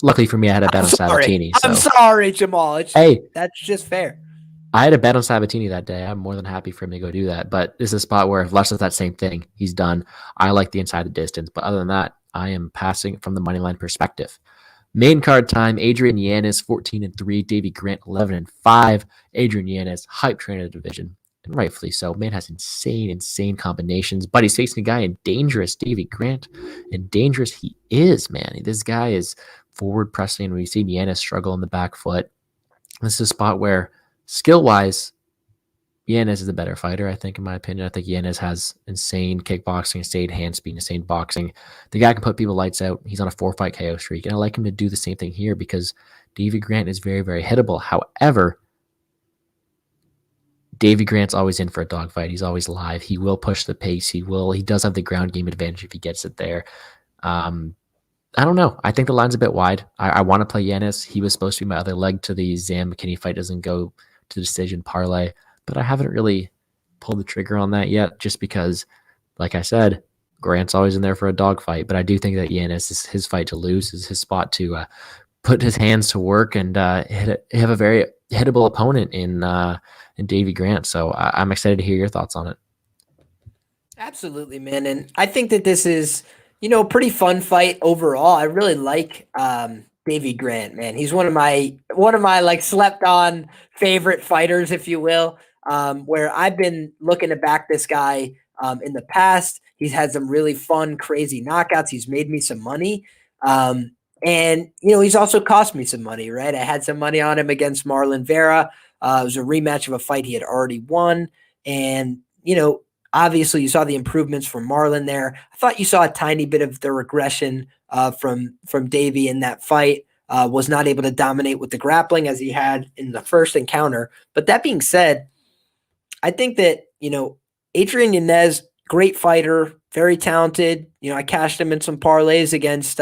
Luckily for me, I had a bet on Sabatini. I'm sorry, Jamal. That's just fair. I had a bet on Sabatini that day. I'm more than happy for him to go do that. But this is a spot where if Lutz does that same thing, he's done. I like the inside the distance. But other than that, I am passing from the money line perspective. Main card time, Adrian Yanez, 14-3. Davey Grant, 11-5. Adrian Yanez, hype train of the division. And rightfully so. Man has insane combinations. But he's facing a guy in dangerous Davey Grant. And dangerous he is, man. This guy is forward pressing. We've seen Yanez struggle in the back foot. This is a spot where skill-wise, Yanez is the better fighter, I think, in my opinion. I think Yanez has insane kickboxing, insane hand speed, insane boxing. The guy can put people lights out. He's on a 4-fight KO streak, and I like him to do the same thing here because Davey Grant is very, very hittable. However, Davey Grant's always in for a dogfight. He's always live. He will push the pace. He does have the ground game advantage if he gets it there. I don't know. I think the line's a bit wide. I want to play Yanez. He was supposed to be my other leg to the Zam McKinney fight. Doesn't go to decision parlay, but I haven't really pulled the trigger on that yet just because, like I said, Grant's always in there for a dogfight, but I do think that Yanez is his fight to lose, is his spot to put his hands to work and have a very hittable opponent in Davey Grant. So I'm excited to hear your thoughts on it. Absolutely, man. And I think that this is, pretty fun fight overall. I really like Davey Grant, man. He's one of my like slept on favorite fighters, if you will, where I've been looking to back this guy in the past. He's had some really fun, crazy knockouts. He's made me some money. And, he's also cost me some money, right? I had some money on him against Marlon Vera. It was a rematch of a fight he had already won. And, obviously you saw the improvements from Marlon there. I thought you saw a tiny bit of the regression from Davey in that fight. was not able to dominate with the grappling as he had in the first encounter. But that being said, I think that, Adrian Yanez, great fighter, very talented. I cashed him in some parlays against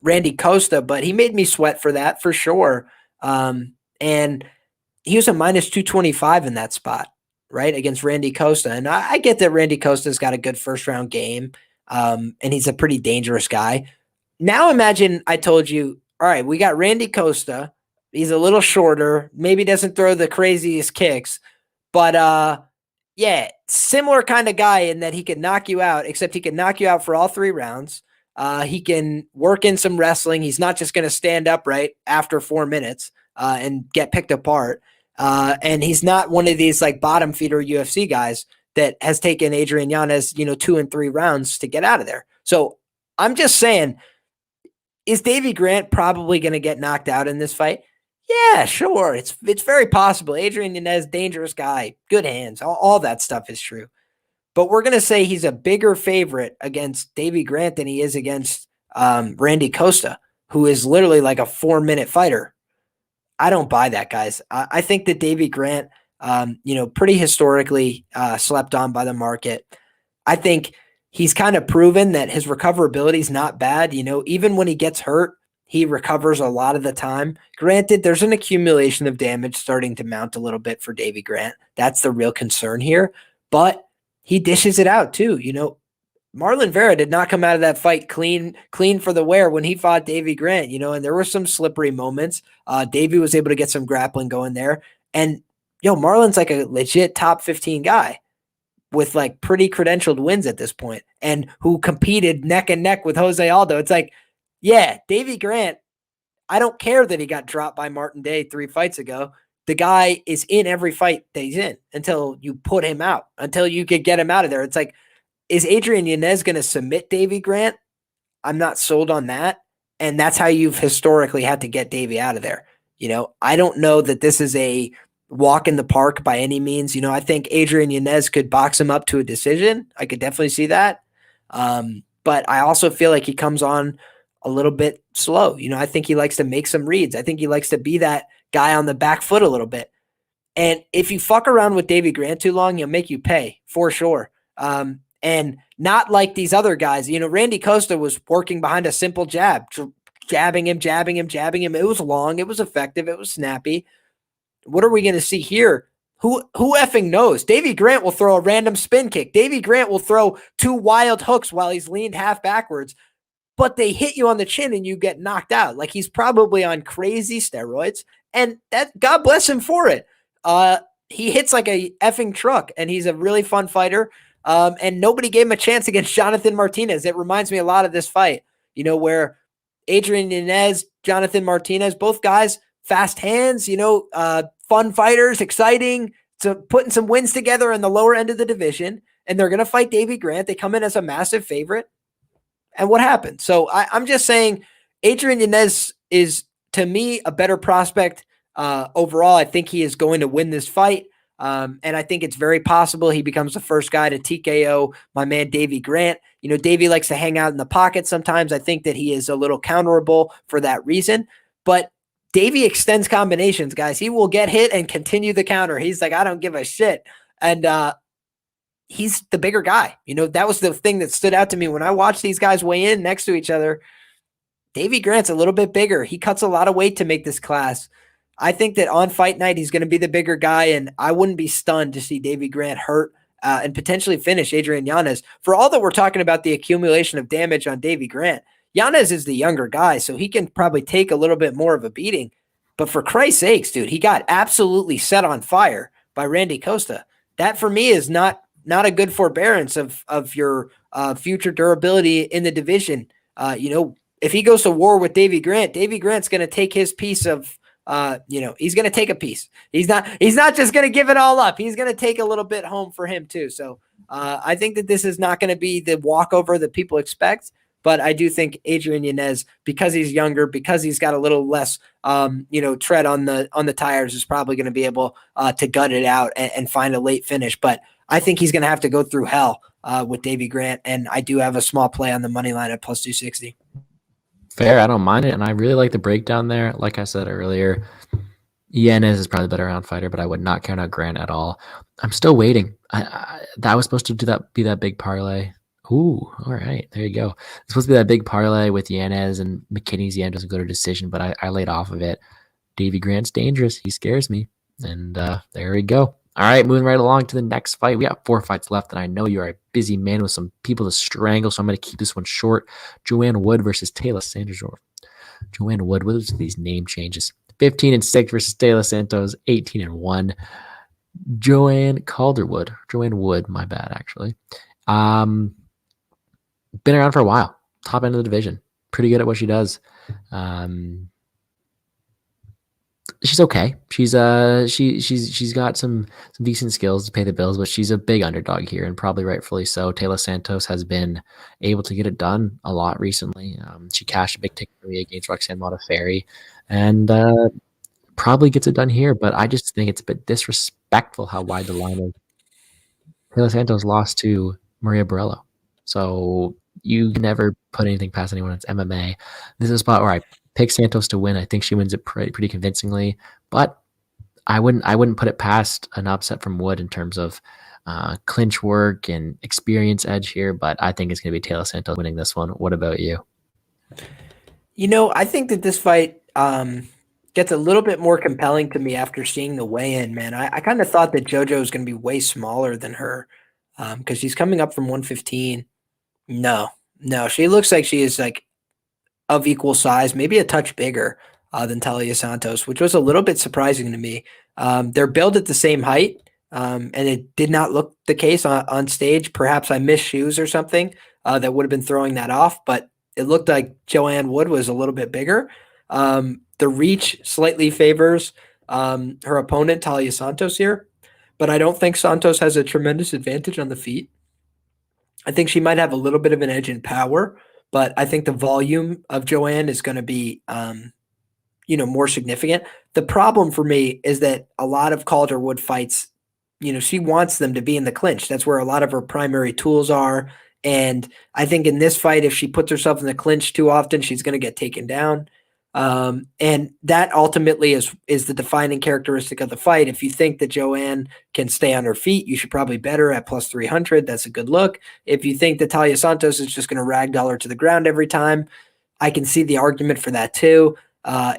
Randy Costa, but he made me sweat for that for sure. And he was a minus 225 in that spot, right, against Randy Costa. And I get that Randy Costa's got a good first round game, and he's a pretty dangerous guy. Now imagine I told you, all right, we got Randy Costa. He's a little shorter, maybe doesn't throw the craziest kicks, but similar kind of guy in that he can knock you out, except he can knock you out for all 3 rounds. He can work in some wrestling. He's not just going to stand upright after 4 minutes and get picked apart. And he's not one of these like bottom feeder UFC guys that has taken Adrian Yanez, 2 and 3 rounds to get out of there. So I'm just saying, is Davey Grant probably going to get knocked out in this fight? Yeah, sure. It's very possible. Adrian Yanez, dangerous guy, good hands. All that stuff is true. But we're going to say he's a bigger favorite against Davey Grant than he is against Randy Costa, who is literally like a 4-minute fighter. I don't buy that, guys. I think that Davey Grant, pretty historically slept on by the market. I think he's kind of proven that his recoverability is not bad. Even when he gets hurt, he recovers a lot of the time. Granted, there's an accumulation of damage starting to mount a little bit for Davey Grant. That's the real concern here. But he dishes it out too. Marlon Vera did not come out of that fight clean for the wear when he fought Davey Grant, and there were some slippery moments. Davey was able to get some grappling going there. And, Marlon's like a legit top 15 guy with like pretty credentialed wins at this point and who competed neck and neck with Jose Aldo. It's like, yeah, Davey Grant, I don't care that he got dropped by Martin Day 3 fights ago. The guy is in every fight that he's in until you put him out, until you could get him out of there. It's like, is Adrian Yanez going to submit Davey Grant? I'm not sold on that. And that's how you've historically had to get Davey out of there. I don't know that this is a walk in the park by any means. I think Adrian Yanez could box him up to a decision. I could definitely see that. But I also feel like he comes on a little bit slow. I think he likes to make some reads. I think he likes to be that guy on the back foot a little bit. And if you fuck around with Davey Grant too long, he'll make you pay for sure. And not like these other guys. Randy Costa was working behind a simple jab, jabbing him. It was long. It was effective. It was snappy. What are we going to see here? Who effing knows? Davey Grant will throw a random spin kick. Davey Grant will throw 2 wild hooks while he's leaned half backwards, but they hit you on the chin and you get knocked out. Like he's probably on crazy steroids, and that God bless him for it. He hits like a effing truck, and he's a really fun fighter. And nobody gave him a chance against Jonathan Martinez. It reminds me a lot of this fight, where Adrian Yanez, Jonathan Martinez, both guys, fast hands, fun fighters, exciting, so putting some wins together in the lower end of the division, and they're going to fight Davey Grant. They come in as a massive favorite. And what happened? So I'm just saying Adrian Yanez is, to me, a better prospect overall. I think he is going to win this fight. And I think it's very possible he becomes the first guy to TKO my man Davey Grant. Davey likes to hang out in the pocket sometimes. I think that he is a little counterable for that reason. But Davey extends combinations, guys. He will get hit and continue the counter. He's like, I don't give a shit. And he's the bigger guy. That was the thing that stood out to me when I watched these guys weigh in next to each other. Davey Grant's a little bit bigger. He cuts a lot of weight to make this class. I think that on fight night, he's going to be the bigger guy, and I wouldn't be stunned to see Davey Grant hurt and potentially finish Adrian Yanez. For all that we're talking about the accumulation of damage on Davey Grant, Yanez is the younger guy, so he can probably take a little bit more of a beating. But for Christ's sakes, dude, he got absolutely set on fire by Randy Costa. That, for me, is not a good forbearance of your future durability in the division. If he goes to war with Davey Grant's going to take his piece of, he's going to take a piece. He's not just going to give it all up. He's going to take a little bit home for him too. So I think that this is not going to be the walkover that people expect, but I do think Adrian Yanez, because he's younger, because he's got a little less, tread on the tires, is probably going to be able to gut it out and find a late finish. But I think he's going to have to go through hell with Davey Grant. And I do have a small play on the money line at plus 260. Fair, I don't mind it, and I really like the breakdown there. Like I said earlier, Yanez is probably the better round fighter, but I would not count out Grant at all. I'm still waiting. That was supposed to be that big parlay. Ooh, all right, there you go. It's supposed to be that big parlay with Yanez and McKinney's. Yanez doesn't go to decision, but I laid off of it. Davey Grant's dangerous. He scares me, and there we go. All right, moving right along to the next fight. We got 4 fights left, and I know you're a busy man with some people to strangle, so I'm going to keep this one short. Joanne Wood versus Taylor Sanders. Joanne Wood, what are these name changes? 15-6 versus Taylor Santos, 18-1. Joanne Calderwood. Joanne Wood, my bad, actually. Been around for a while. Top end of the division. Pretty good at what she does. She's okay. She's got some decent skills to pay the bills, but she's a big underdog here, and probably rightfully so. Taylor Santos has been able to get it done a lot recently. She cashed a big ticket against Roxanne Modafferi, and probably gets it done here. But I just think it's a bit disrespectful how wide the line is. Taylor Santos lost to Maria Borello, so you can never put anything past anyone. It's MMA. This is a spot where I pick Santos to win. I think she wins it pretty convincingly, but I wouldn't put it past an upset from Wood in terms of clinch work and experience edge here. But I think it's going to be Taylor Santos winning this one. What about you? I think that this fight gets a little bit more compelling to me after seeing the weigh-in, man. I kind of thought that JoJo was going to be way smaller than her because she's coming up from 115. No, she looks like she is like of equal size, maybe a touch bigger than Talia Santos, which was a little bit surprising to me. They're billed at the same height, and it did not look the case on stage. Perhaps I missed shoes or something that would have been throwing that off, but it looked like Joanne Wood was a little bit bigger. The reach slightly favors her opponent, Talia Santos here, but I don't think Santos has a tremendous advantage on the feet. I think she might have a little bit of an edge in power, but I think the volume of Joanne is going to be, more significant. The problem for me is that a lot of Calderwood fights, she wants them to be in the clinch. That's where a lot of her primary tools are. And I think in this fight, if she puts herself in the clinch too often, she's going to get taken down. And that ultimately is the defining characteristic of the fight. If you think that Joanne can stay on her feet, you should probably bet her at plus 300. That's a good look. If you think that Talia Santos is just going to ragdoll her to the ground every time, I can see the argument for that too.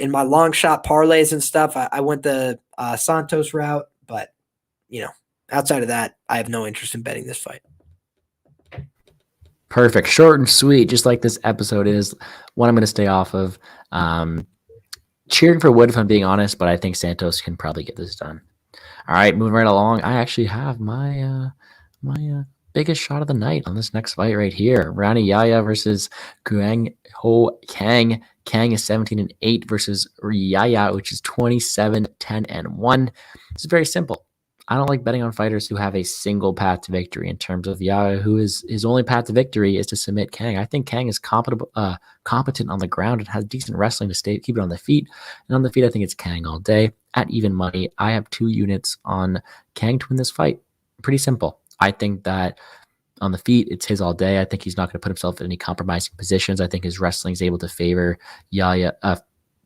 In my long shot parlays and stuff, I went the Santos route, but outside of that, I have no interest in betting this fight. Perfect. Short and sweet, just like this episode is. One I'm going to stay off of. Cheering for Wood, if I'm being honest, but I think Santos can probably get this done. All right, moving right along. I actually have my biggest shot of the night on this next fight right here. MONEYYYY versus Guang Ho Kang. Kang is 17-8 versus Yaya, which is 27-10-1. It's very simple. I don't like betting on fighters who have a single path to victory in terms of Yaya, who is his only path to victory is to submit Kang. I think Kang is competent on the ground and has decent wrestling to keep it on the feet. And on the feet, I think it's Kang all day. At even money, I have 2 units on Kang to win this fight. Pretty simple. I think that on the feet, it's his all day. I think he's not going to put himself in any compromising positions. I think his wrestling is able to favor Yaya,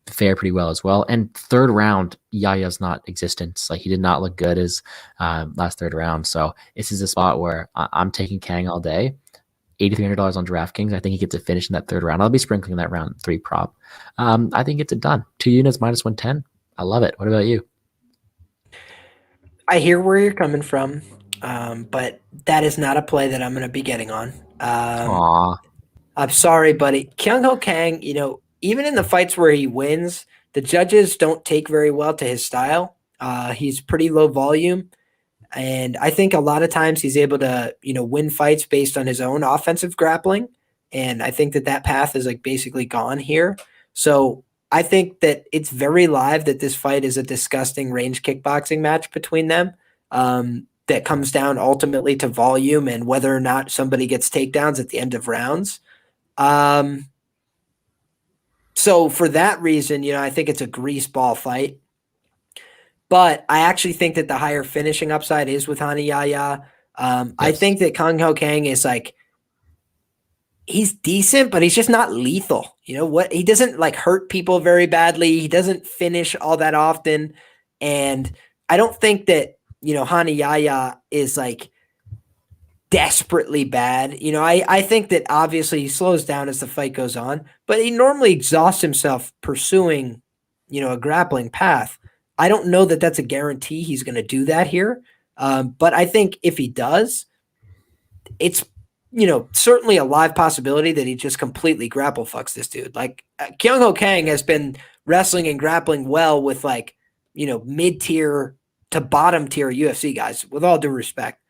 fare pretty well as well. And third round, Yaya's not existence. Like, he did not look good as last third round. So this is a spot where I'm taking Kang all day. $8,300 on DraftKings. I think he gets a finish in that third round. I'll be sprinkling that round 3 prop. I think it's done. 2 units minus 110. I love it. What about you? I hear where you're coming from, but that is not a play that I'm going to be getting on. I'm sorry, buddy. Kyung Ho Kang, even in the fights where he wins, the judges don't take very well to his style. He's pretty low volume. And I think a lot of times he's able to, win fights based on his own offensive grappling. And I think that path is basically gone here. So I think that it's very live that this fight is a disgusting range kickboxing match between them. That comes down ultimately to volume and whether or not somebody gets takedowns at the end of rounds. So for that reason, I think it's a grease ball fight. But I actually think that the higher finishing upside is with MONEYYYY. Yes. I think that Kyung Ho Kang is he's decent, but he's just not lethal. You know what? He doesn't like hurt people very badly. He doesn't finish all that often. And I don't think that, Hanayaya is like desperately bad. I think that obviously he slows down as the fight goes on, but he normally exhausts himself pursuing, a grappling path. I don't know that that's a guarantee he's going to do that here. But I think if he does, it's, certainly a live possibility that he just completely grapple fucks this dude. Like Kyung Ho Kang has been wrestling and grappling well with like, mid-tier to bottom tier UFC guys, with all due respect.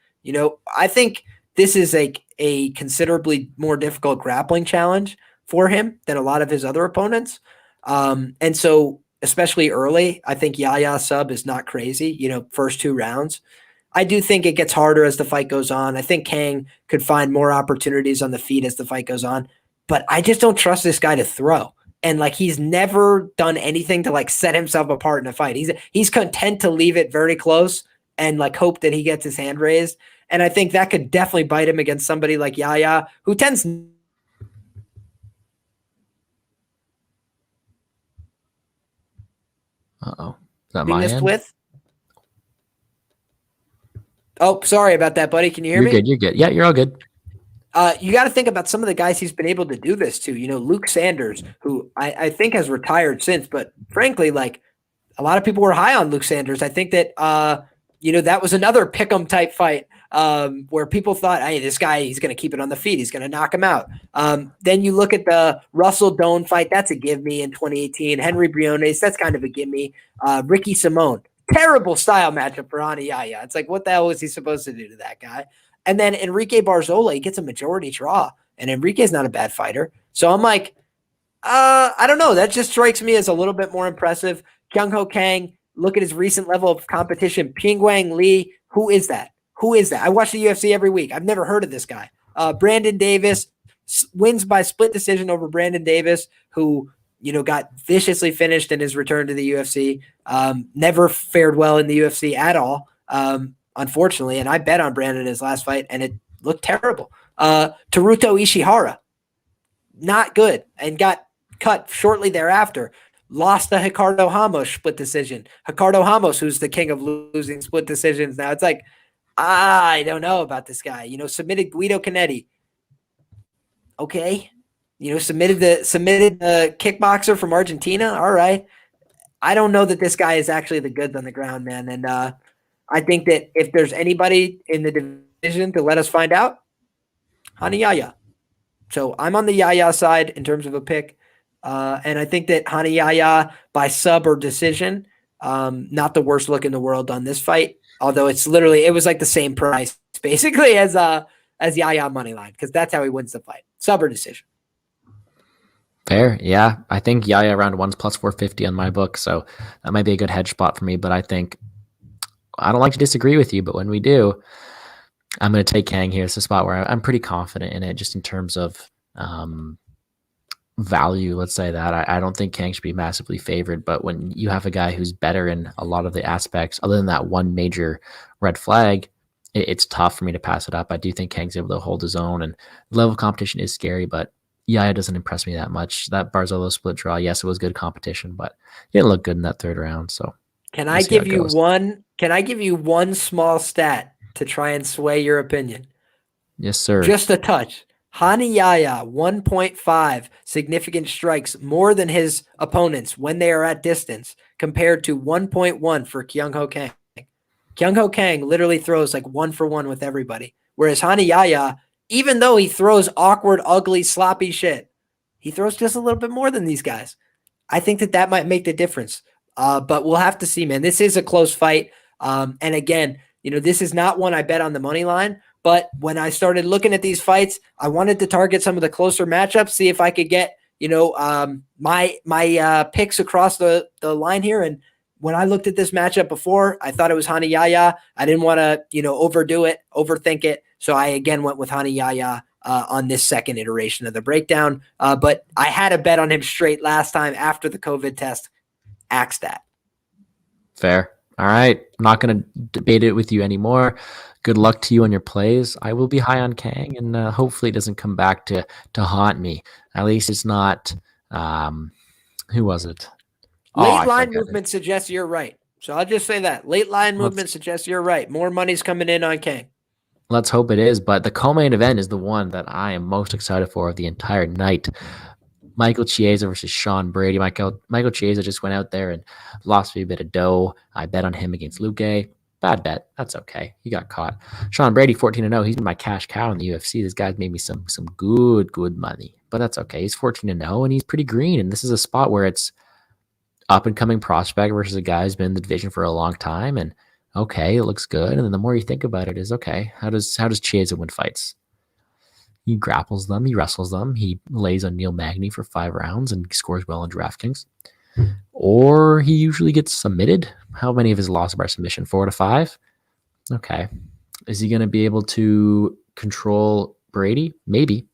I think this is a considerably more difficult grappling challenge for him than a lot of his other opponents. And so, especially early, I think Yaya sub is not crazy, first 2 rounds. I do think it gets harder as the fight goes on. I think Kang could find more opportunities on the feet as the fight goes on, but I just don't trust this guy to throw. And like, he's never done anything to like set himself apart in a fight. He's content to leave it very close and like hope that he gets his hand raised. And I think that could definitely bite him against somebody like Yaya, who tends Uh-oh. Is that my end? with. Oh, sorry about that, buddy. Can you hear me? You're good. You're good. Yeah, you're all good. You got to think about some of the guys he's been able to do this to. Luke Sanders, who I think has retired since, but frankly, like a lot of people were high on Luke Sanders. I think that that was another pick'em type fight where people thought, hey, this guy, he's going to keep it on the feet. He's going to knock him out. Then you look at the Russell Doan fight. That's a give me in 2018. Henry Briones, that's kind of a give me. Ricky Simone, terrible style matchup for Hanayaya. It's like, what the hell was he supposed to do to that guy? And then Enrique Barzola, he gets a majority draw, and Enrique's not a bad fighter. So I'm like, I don't know. That just strikes me as a little bit more impressive. Kyung Ho Kang, look at his recent level of competition. Pingwang Lee, who is that? Who is that? I watch the UFC every week. I've never heard of this guy. Brandon Davis wins by split decision over Brandon Davis, who got viciously finished in his return to the UFC. Never fared well in the UFC at all. Unfortunately, and I bet on Brandon in his last fight, and it looked terrible. Teruto Ishihara, not good, and got cut shortly thereafter. Lost to Ricardo Ramos split decision. Ricardo Ramos, who's the king of losing split decisions now. It's like, I don't know about this guy. Submitted Guido Canetti. Okay. Submitted the kickboxer from Argentina. All right. I don't know that this guy is actually the goods on the ground, man. And I think that if there's anybody in the division to let us find out, Hanayaya. So I'm on the Yaya side in terms of a pick. And I think that Hanayaya by sub or decision, not the worst look in the world on this fight. Although it was like the same price basically as Yaya money line, because that's how he wins the fight. Sub or decision. Fair. Yeah. I think Yaya round 1's plus 450 on my book. So that might be a good hedge spot for me. But I think I don't like to disagree with you, but when we do, I'm going to take Kang here. It's a spot where I'm pretty confident in it, just in terms of value. Let's say that I don't think Kang should be massively favored, but when you have a guy who's better in a lot of the aspects, other than that one major red flag, it's tough for me to pass it up. I do think Kang's able to hold his own, and the level of competition is scary, but Yaya doesn't impress me that much. That Barzolo split draw, yes, it was good competition, but he didn't look good in that 3rd round. So Can I give you one small stat to try and sway your opinion? Yes, sir. Just a touch. Hanayaya, 1.5 significant strikes more than his opponents when they are at distance, compared to 1.1 for Kyung Ho Kang. Kyung Ho Kang literally throws like 1 for 1 with everybody. Whereas Hanayaya, even though he throws awkward, ugly, sloppy shit, he throws just a little bit more than these guys. I think that might make the difference. But we'll have to see, man. This is a close fight. And again, this is not one I bet on the money line. But when I started looking at these fights, I wanted to target some of the closer matchups, see if I could get, my picks across the line here. And when I looked at this matchup before, I thought it was Hanayaya. I didn't want to, overdo it, overthink it. So I again went with Hanayaya on this second iteration of the breakdown. But I had a bet on him straight last time after the COVID test. Axe that. Fair. All right. I'm not going to debate it with you anymore. Good luck to you on your plays. I will be high on Kang, and hopefully it doesn't come back to haunt me. At least it's not Who was it? Late I line forget it. movement suggests you're right. So I'll just say that. Late line movement suggests you're right. More money's coming in on King. Let's hope it is. But the co-main event is the one that I am most excited for of the entire night. Michael Chiesa versus Sean Brady. Michael Chiesa just went out there and lost me a bit of dough. I bet on him against Luque. Bad bet. That's okay. He got caught. Sean Brady, 14-0. He's been my cash cow in the UFC. This guy's made me some good money. But that's okay. He's 14-0 and he's pretty green. And this is a spot where it's up and coming prospect versus a guy who's been in the division for a long time. And okay, it looks good. And then the more you think about it is, okay, how does Chiesa win fights? He grapples them, he wrestles them, he lays on Neil Magny for 5 rounds and scores well on DraftKings. Or he usually gets submitted. How many of his losses by submission? 4 to 5? Okay. Is he going to be able to control Brady? Maybe.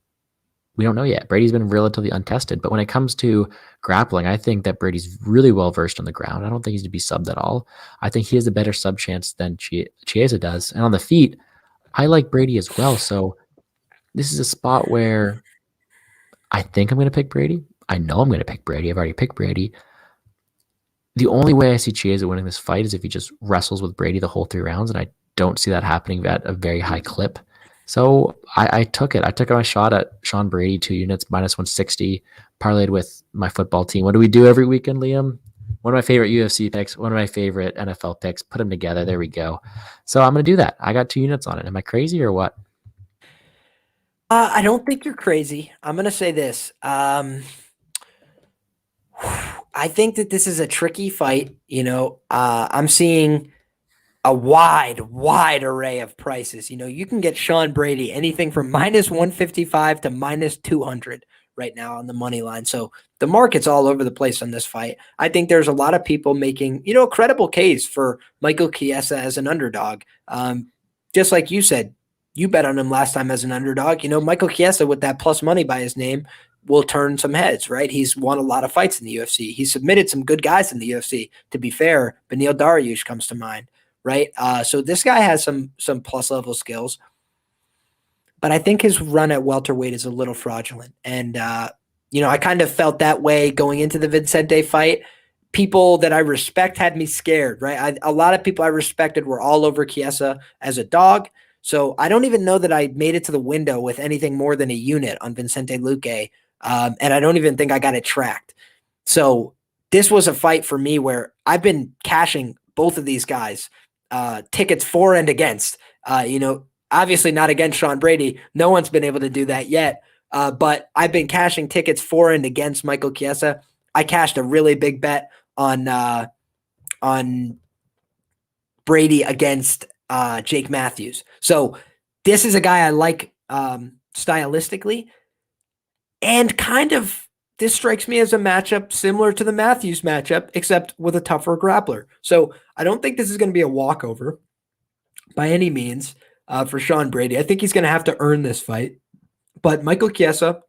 We don't know yet. Brady's been relatively untested. But when it comes to grappling, I think that Brady's really well versed on the ground. I don't think he's to be subbed at all. I think he has a better sub chance than Chiesa does. And on the feet, I like Brady as well. So this is a spot where I think I'm going to pick Brady. I know I'm going to pick Brady. I've already picked Brady. The only way I see Chiesa winning this fight is if he just wrestles with Brady the whole 3 rounds, and I don't see that happening at a very high clip. So I took it. I took my shot at Sean Brady, 2 units, minus 160, parlayed with my football team. What do we do every weekend, Liam? One of my favorite UFC picks, one of my favorite NFL picks. Put them together. There we go. So I'm going to do that. I got 2 units on it. Am I crazy or what? I don't think you're crazy. I'm going to say this. I think that this is a tricky fight. I'm seeing a wide array of prices. You can get Sean Brady anything from minus 155 to minus 200 right now on the money line. So the market's all over the place on this fight. I think there's a lot of people making, a credible case for Michael Chiesa as an underdog. Just like you said, you bet on him last time as an underdog. Michael Chiesa with that plus money by his name will turn some heads, right? He's won a lot of fights in the UFC. He submitted some good guys in the UFC. To be fair, Beneil Dariush comes to mind. Right. So this guy has some plus level skills, but I think his run at welterweight is a little fraudulent. And, I kind of felt that way going into the Vicente fight. People that I respect had me scared, right? A lot of people I respected were all over Chiesa as a dog. So I don't even know that I made it to the window with anything more than a unit on Vicente Luque. And I don't even think I got it tracked. So this was a fight for me where I've been cashing both of these guys. Tickets for and against, obviously not against Sean Brady. No one's been able to do that yet. But I've been cashing tickets for and against Michael Chiesa. I cashed a really big bet on Brady against Jake Matthews. So this is a guy I like stylistically, and kind of this strikes me as a matchup similar to the Matthews matchup, except with a tougher grappler. So I don't think this is going to be a walkover by any means for Sean Brady. I think he's going to have to earn this fight. But Michael Chiesa,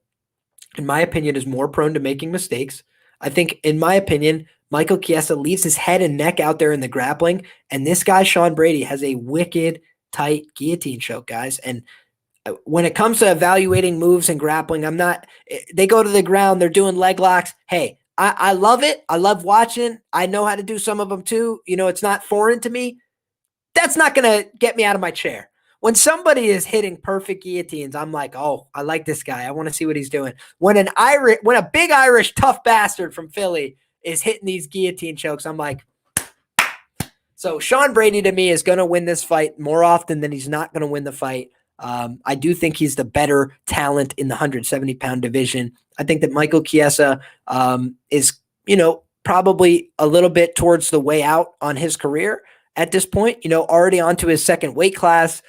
in my opinion, is more prone to making mistakes. I think, in my opinion, Michael Chiesa leaves his head and neck out there in the grappling. And this guy, Sean Brady, has a wicked tight guillotine choke, guys. And when it comes to evaluating moves and grappling, they go to the ground, they're doing leg locks. Hey, I love it. I love watching. I know how to do some of them too. It's not foreign to me. That's not going to get me out of my chair. When somebody is hitting perfect guillotines, I'm like, oh, I like this guy. I want to see what he's doing. When a big Irish tough bastard from Philly is hitting these guillotine chokes, I'm like, so Sean Brady to me is going to win this fight more often than he's not going to win the fight. I do think he's the better talent in the 170-pound division. I think that Michael Chiesa is, probably a little bit towards the way out on his career at this point, already onto his second weight class,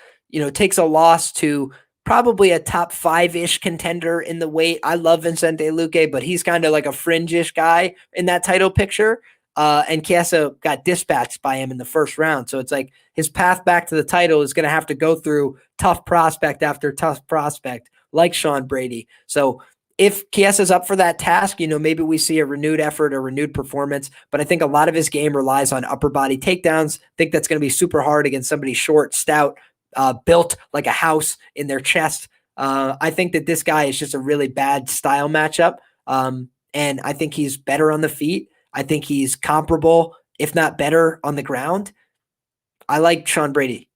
takes a loss to probably a top 5-ish contender in the weight. I love Vicente Luque, but he's kind of like a fringe-ish guy in that title picture. And Chiesa got dispatched by him in the first round. So it's like his path back to the title is going to have to go through tough prospect after tough prospect like Sean Brady. So if Chiesa's up for that task, maybe we see a renewed effort or renewed performance. But I think a lot of his game relies on upper body takedowns. I think that's going to be super hard against somebody short, stout, built like a house in their chest. I think that this guy is just a really bad style matchup. and I think he's better on the feet. I think he's comparable, if not better, on the ground. I like Sean Brady.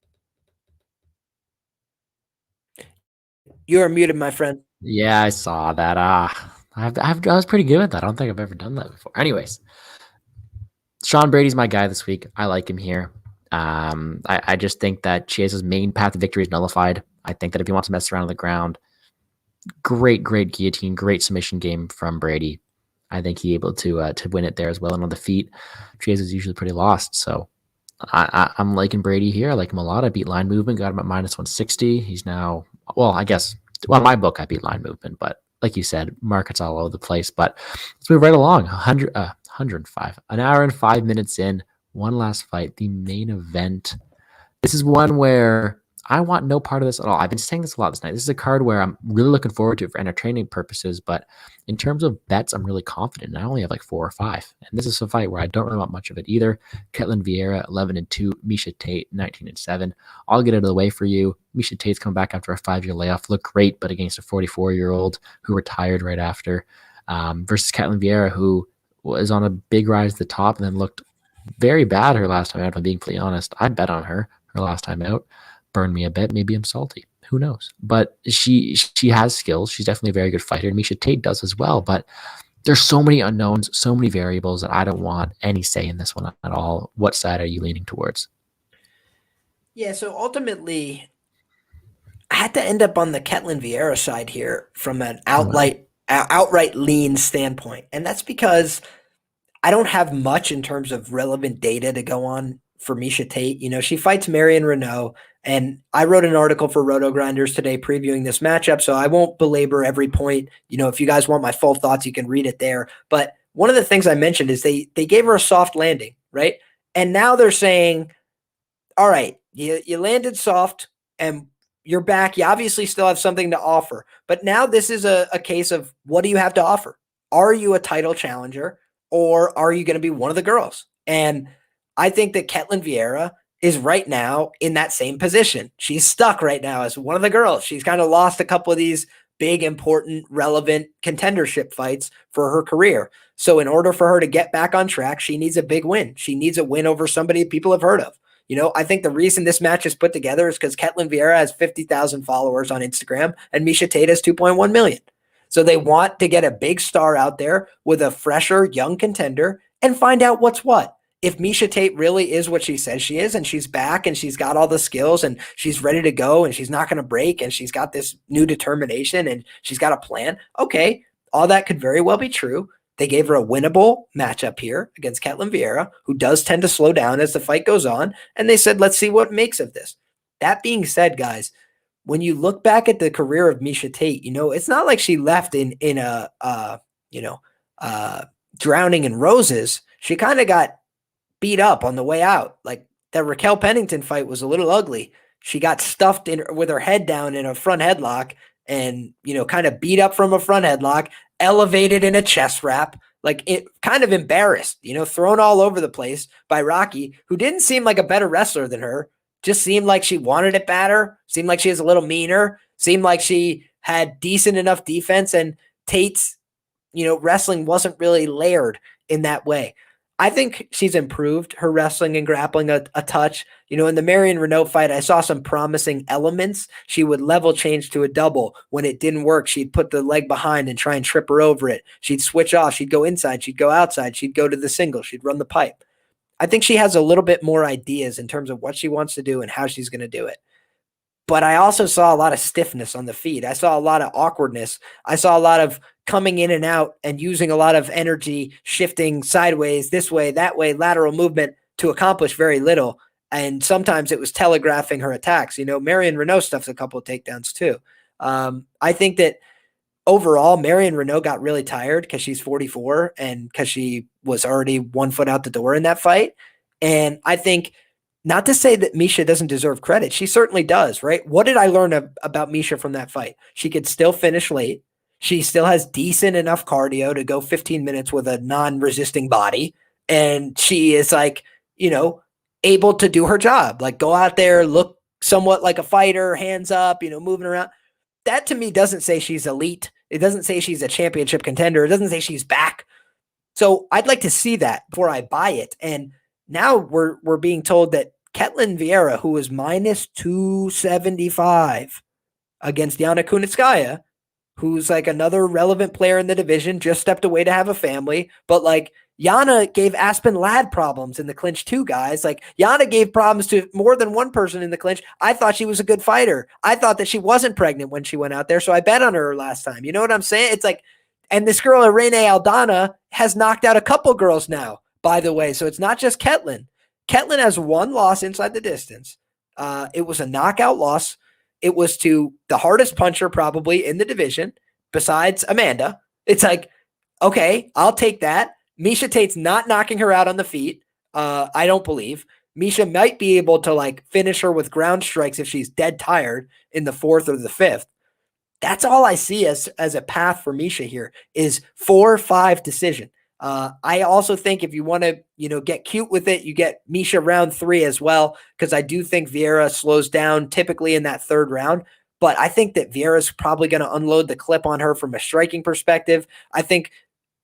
You are muted, my friend. Yeah, I saw that. I was pretty good at that. I don't think I've ever done that before. Anyways, Sean Brady's my guy this week. I like him here. I just think that Chiesa's main path to victory is nullified. I think that if he wants to mess around on the ground, great guillotine, great submission game from Brady. I think he able to win it there as well. And on the feet, Chiesa's usually pretty lost. So I'm liking Brady here. I like him a lot. I beat line movement, got him at -160. He's now, well, I guess, well, my book, I beat line movement, but like you said, markets all over the place. But let's move right along. 105, an hour and 5 minutes in. One last fight, the main event. This is one where I want no part of this at all. I've been saying this a lot this night. This is a card where I'm really looking forward to it for entertaining purposes, but in terms of bets, I'm really confident. And I only have like 4 or 5. And this is a fight where I don't really want much of it either. Ketlin Vieira, 11-2. Miesha Tate, 19-7. I'll get it out of the way for you. Miesha Tate's come back after a 5-year layoff. Looked great, but against a 44-year-old who retired right after. Versus Ketlin Vieira, who was on a big rise to the top and then looked very bad her last time out, if I'm being completely honest. I bet on her last time out. Burned me a bit. Maybe I'm salty. Who knows? But she has skills. She's definitely a very good fighter. And Miesha Tate does as well. But there's so many unknowns, so many variables that I don't want any say in this one at all. What side are you leaning towards? Yeah, so ultimately, I had to end up on the Ketlin Vieira side here from an outright lean standpoint. And that's because I don't have much in terms of relevant data to go on for Miesha Tate. You know, she fights Marion Renault, and I wrote an article for Roto Grinders today previewing this matchup, so I won't belabor every point. You know, if you guys want my full thoughts, you can read it there. But one of the things I mentioned is they gave her a soft landing, right? And now they're saying, all right, you landed soft and you're back. You obviously still have something to offer. But now this is a case of, what do you have to offer? Are you a title challenger, or are you going to be one of the girls? And I think that Ketlin Vieira is right now in that same position. She's stuck right now as one of the girls. She's kind of lost a couple of these big, important, relevant contendership fights for her career. So in order for her to get back on track, she needs a big win. She needs a win over somebody people have heard of. You know, I think the reason this match is put together is because Ketlin Vieira has 50,000 followers on Instagram and Miesha Tate has 2.1 million. So they want to get a big star out there with a fresher, young contender and find out what's what. If Miesha Tate really is what she says she is, and she's back and she's got all the skills and she's ready to go and she's not going to break and she's got this new determination and she's got a plan, okay, all that could very well be true. They gave her a winnable matchup here against Ketlin Vieira, who does tend to slow down as the fight goes on, and they said, let's see what makes of this. That being said, guys, when you look back at the career of Miesha Tate, you know, it's not like she left in a drowning in roses. She kind of got beat up on the way out. Like that Raquel Pennington fight was a little ugly. She got stuffed in with her head down in a front headlock and, you know, kind of beat up from a front headlock, elevated in a chest wrap, like it kind of embarrassed, you know, thrown all over the place by Rocky, who didn't seem like a better wrestler than her. Just seemed like she wanted it better, seemed like she was a little meaner, seemed like she had decent enough defense, and Tate's, you know, wrestling wasn't really layered in that way. I think she's improved her wrestling and grappling a touch. You know, in the Marion Renault fight, I saw some promising elements. She would level change to a double. When it didn't work, she'd put the leg behind and try and trip her over it. She'd switch off. She'd go inside. She'd go outside. She'd go to the single. She'd run the pipe. I think she has a little bit more ideas in terms of what she wants to do and how she's going to do it. But I also saw a lot of stiffness on the feet. I saw a lot of awkwardness. I saw a lot of coming in and out and using a lot of energy, shifting sideways, this way, that way, lateral movement to accomplish very little. And sometimes it was telegraphing her attacks. You know, Marion Renault stuffs a couple of takedowns too. I think that overall, Marion Renault got really tired because she's 44 and because she was already 1 foot out the door in that fight. And I think, not to say that Miesha doesn't deserve credit. She certainly does, right? What did I learn about Miesha from that fight? She could still finish late. She still has decent enough cardio to go 15 minutes with a non-resisting body. And she is like, you know, able to do her job. Like go out there, look somewhat like a fighter, hands up, you know, moving around. That to me doesn't say she's elite. It doesn't say she's a championship contender. It doesn't say she's back. So I'd like to see that before I buy it. And now we're being told that Ketlin Vieira, who was minus 275 against Yana Kunitskaya, who's like another relevant player in the division, just stepped away to have a family. But like Yana gave Aspen Ladd problems in the clinch too, guys. Like Yana gave problems to more than one person in the clinch. I thought she was a good fighter. I thought that she wasn't pregnant when she went out there, so I bet on her last time. You know what I'm saying? It's like, and this girl, Irene Aldana, has knocked out a couple girls now, by the way. So it's not just Ketlin. Ketlin has one loss inside the distance. It was a knockout loss. It was to the hardest puncher probably in the division besides Amanda. It's like, okay, I'll take that. Miesha Tate's not knocking her out on the feet. I don't believe. Miesha might be able to like finish her with ground strikes if she's dead tired in the 4th or the 5th. That's all I see as a path for Miesha here is 4-5 decision. I also think if you want to, get cute with it, you get Miesha round 3 as well, because I do think Vieira slows down typically in that 3rd round. But I think that Vieira's probably going to unload the clip on her from a striking perspective. I think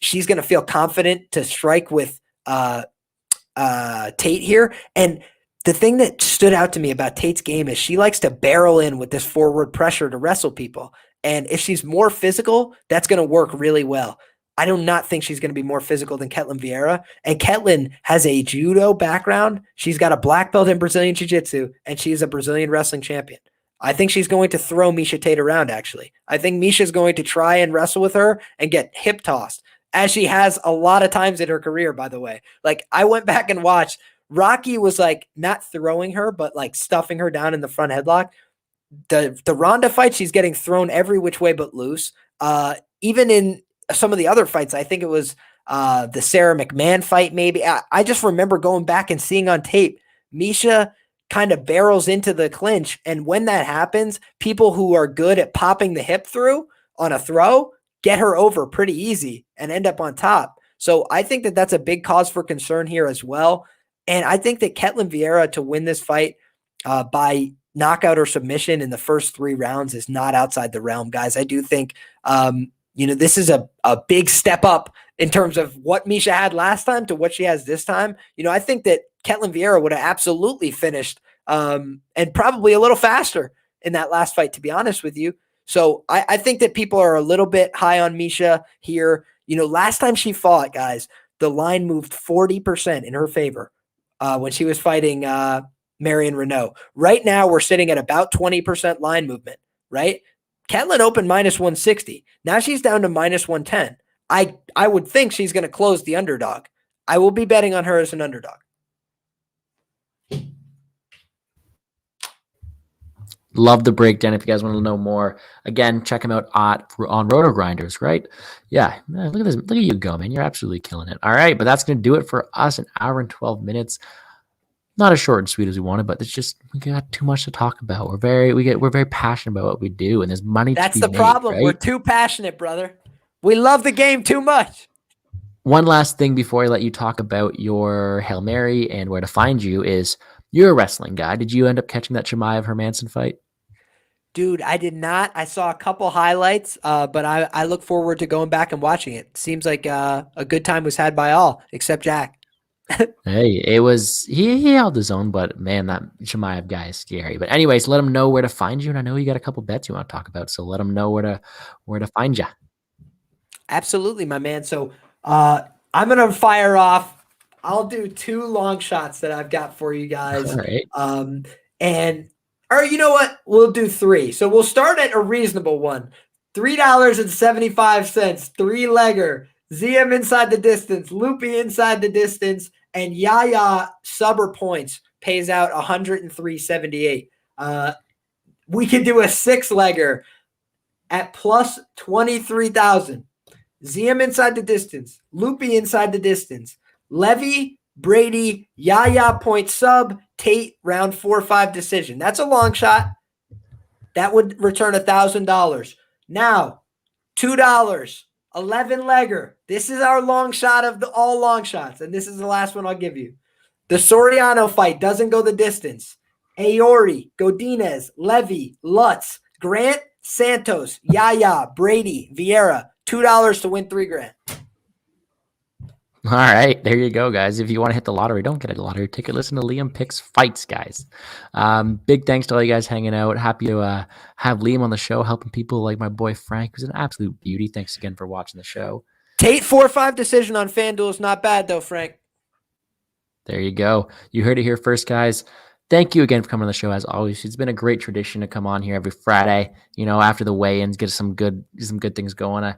she's going to feel confident to strike with Tate here. And the thing that stood out to me about Tate's game is she likes to barrel in with this forward pressure to wrestle people. And if she's more physical, that's going to work really well. I do not think she's going to be more physical than Ketlin Vieira. And Ketlin has a judo background. She's got a black belt in Brazilian Jiu-Jitsu, and she's a Brazilian wrestling champion. I think she's going to throw Miesha Tate around, actually. I think Misha's going to try and wrestle with her and get hip tossed, as she has a lot of times in her career, by the way. Like, I went back and watched. Rocky was like not throwing her, but like stuffing her down in the front headlock. The Ronda fight, she's getting thrown every which way but loose. Even in some of the other fights, I think it was the Sarah McMahon fight, maybe. I just remember going back and seeing on tape, Miesha kind of barrels into the clinch. And when that happens, people who are good at popping the hip through on a throw get her over pretty easy and end up on top. So I think that that's a big cause for concern here as well. And I think that Ketlin Vieira to win this fight by knockout or submission in the first 3 rounds is not outside the realm, guys. I do think, this is a big step up in terms of what Miesha had last time to what she has this time. I think that Ketlin Vieira would have absolutely finished and probably a little faster in that last fight, to be honest with you. So I think that people are a little bit high on Miesha here. Last time she fought, guys, the line moved 40% in her favor when she was fighting Marion Renault. Right now, we're sitting at about 20% line movement, right? Ketlin opened minus 160. Now she's down to minus 110. I would think she's going to close the underdog. I will be betting on her as an underdog. Love the breakdown. If you guys want to know more, again, check him out on Roto Grinders, right? Yeah, man, look at this. Look at you go, man. You're absolutely killing it. All right, but that's going to do it for us. An hour and 12 minutes. Not as short and sweet as we wanted, but it's just we got too much to talk about. We're very passionate about what we do, and there's money. That's to be the made, problem. right? We're too passionate, brother. We love the game too much. One last thing before I let you talk about your Hail Mary and where to find you is you're a wrestling guy. Did you end up catching that Chimaev Hermanson fight? Dude, I did not. I saw a couple highlights, but I look forward to going back and watching it. Seems like a good time was had by all, except Jack. Hey, it was he held his own, but man, that Chimaev guy is scary. But anyways, let him know where to find you, and I know you got a couple bets you want to talk about, so let him know where to find you. Absolutely, my man. So I'm gonna fire off. I'll do 2 long shots that I've got for you guys. All right. Or you know what? We'll do 3. So we'll start at a reasonable one. $3.75, 3-legger. ZM inside the distance, Loopy inside the distance, and Yaya subber points pays out 103.78. We could do a 6-legger at plus 23,000. ZM inside the distance, Loopy inside the distance, Levy, Brady, Yaya point sub, Tate round 4-5 decision. That's a long shot. That would return $1,000. Now, $2, 11-legger. This is our long shot of all long shots, and this is the last one I'll give you. The Soriano fight doesn't go the distance. Aori, Godinez, Levy, Lutz, Grant, Santos, Yaya, Brady, Vieira, $2 to win $3,000. All right, there you go, guys. If you want to hit the lottery, don't get a lottery ticket. Listen to Liam Picks Fights, guys. Big thanks to all you guys hanging out. Happy to have Liam on the show, helping people like my boy Frank, who's an absolute beauty. Thanks again for watching the show. Tate 4-5 decision on FanDuel is not bad, though, Frank. There you go. You heard it here first, guys. Thank you again for coming on the show. As always, it's been a great tradition to come on here every Friday. After the weigh-ins, get some good things going. I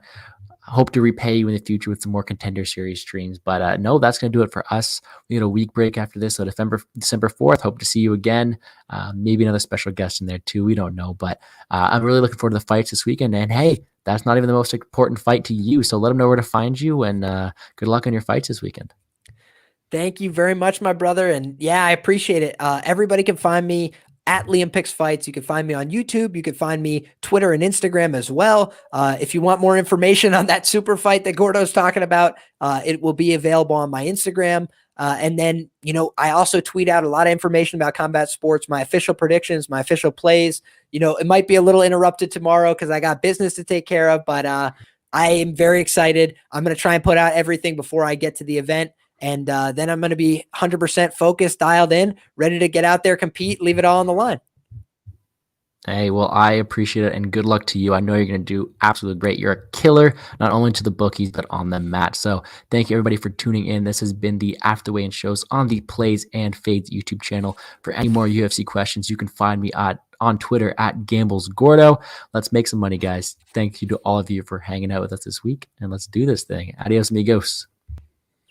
hope to repay you in the future with some more Contender Series streams. But no, that's going to do it for us. We got a week break after this, so December 4th. Hope to see you again. Maybe another special guest in there too. We don't know, but I'm really looking forward to the fights this weekend. And hey, that's not even the most important fight to you. So let them know where to find you, and good luck on your fights this weekend. Thank you very much, my brother. And yeah, I appreciate it. Everybody can find me at LiamPicksFights. You can find me on YouTube. You can find me Twitter and Instagram as well. If you want more information on that super fight that Gordo's talking about, it will be available on my Instagram. And then, I also tweet out a lot of information about combat sports, my official predictions, my official plays. It might be a little interrupted tomorrow because I got business to take care of, but I am very excited. I'm going to try and put out everything before I get to the event. And then I'm going to be 100% focused, dialed in, ready to get out there, compete, leave it all on the line. Hey, well, I appreciate it, and good luck to you. I know you're going to do absolutely great. You're a killer, not only to the bookies, but on the mat. So thank you, everybody, for tuning in. This has been the After Weigh-In shows on the Plays and Fades YouTube channel. For any more UFC questions, you can find me on Twitter at GamblesGordo. Let's make some money, guys. Thank you to all of you for hanging out with us this week, and let's do this thing. Adios, amigos.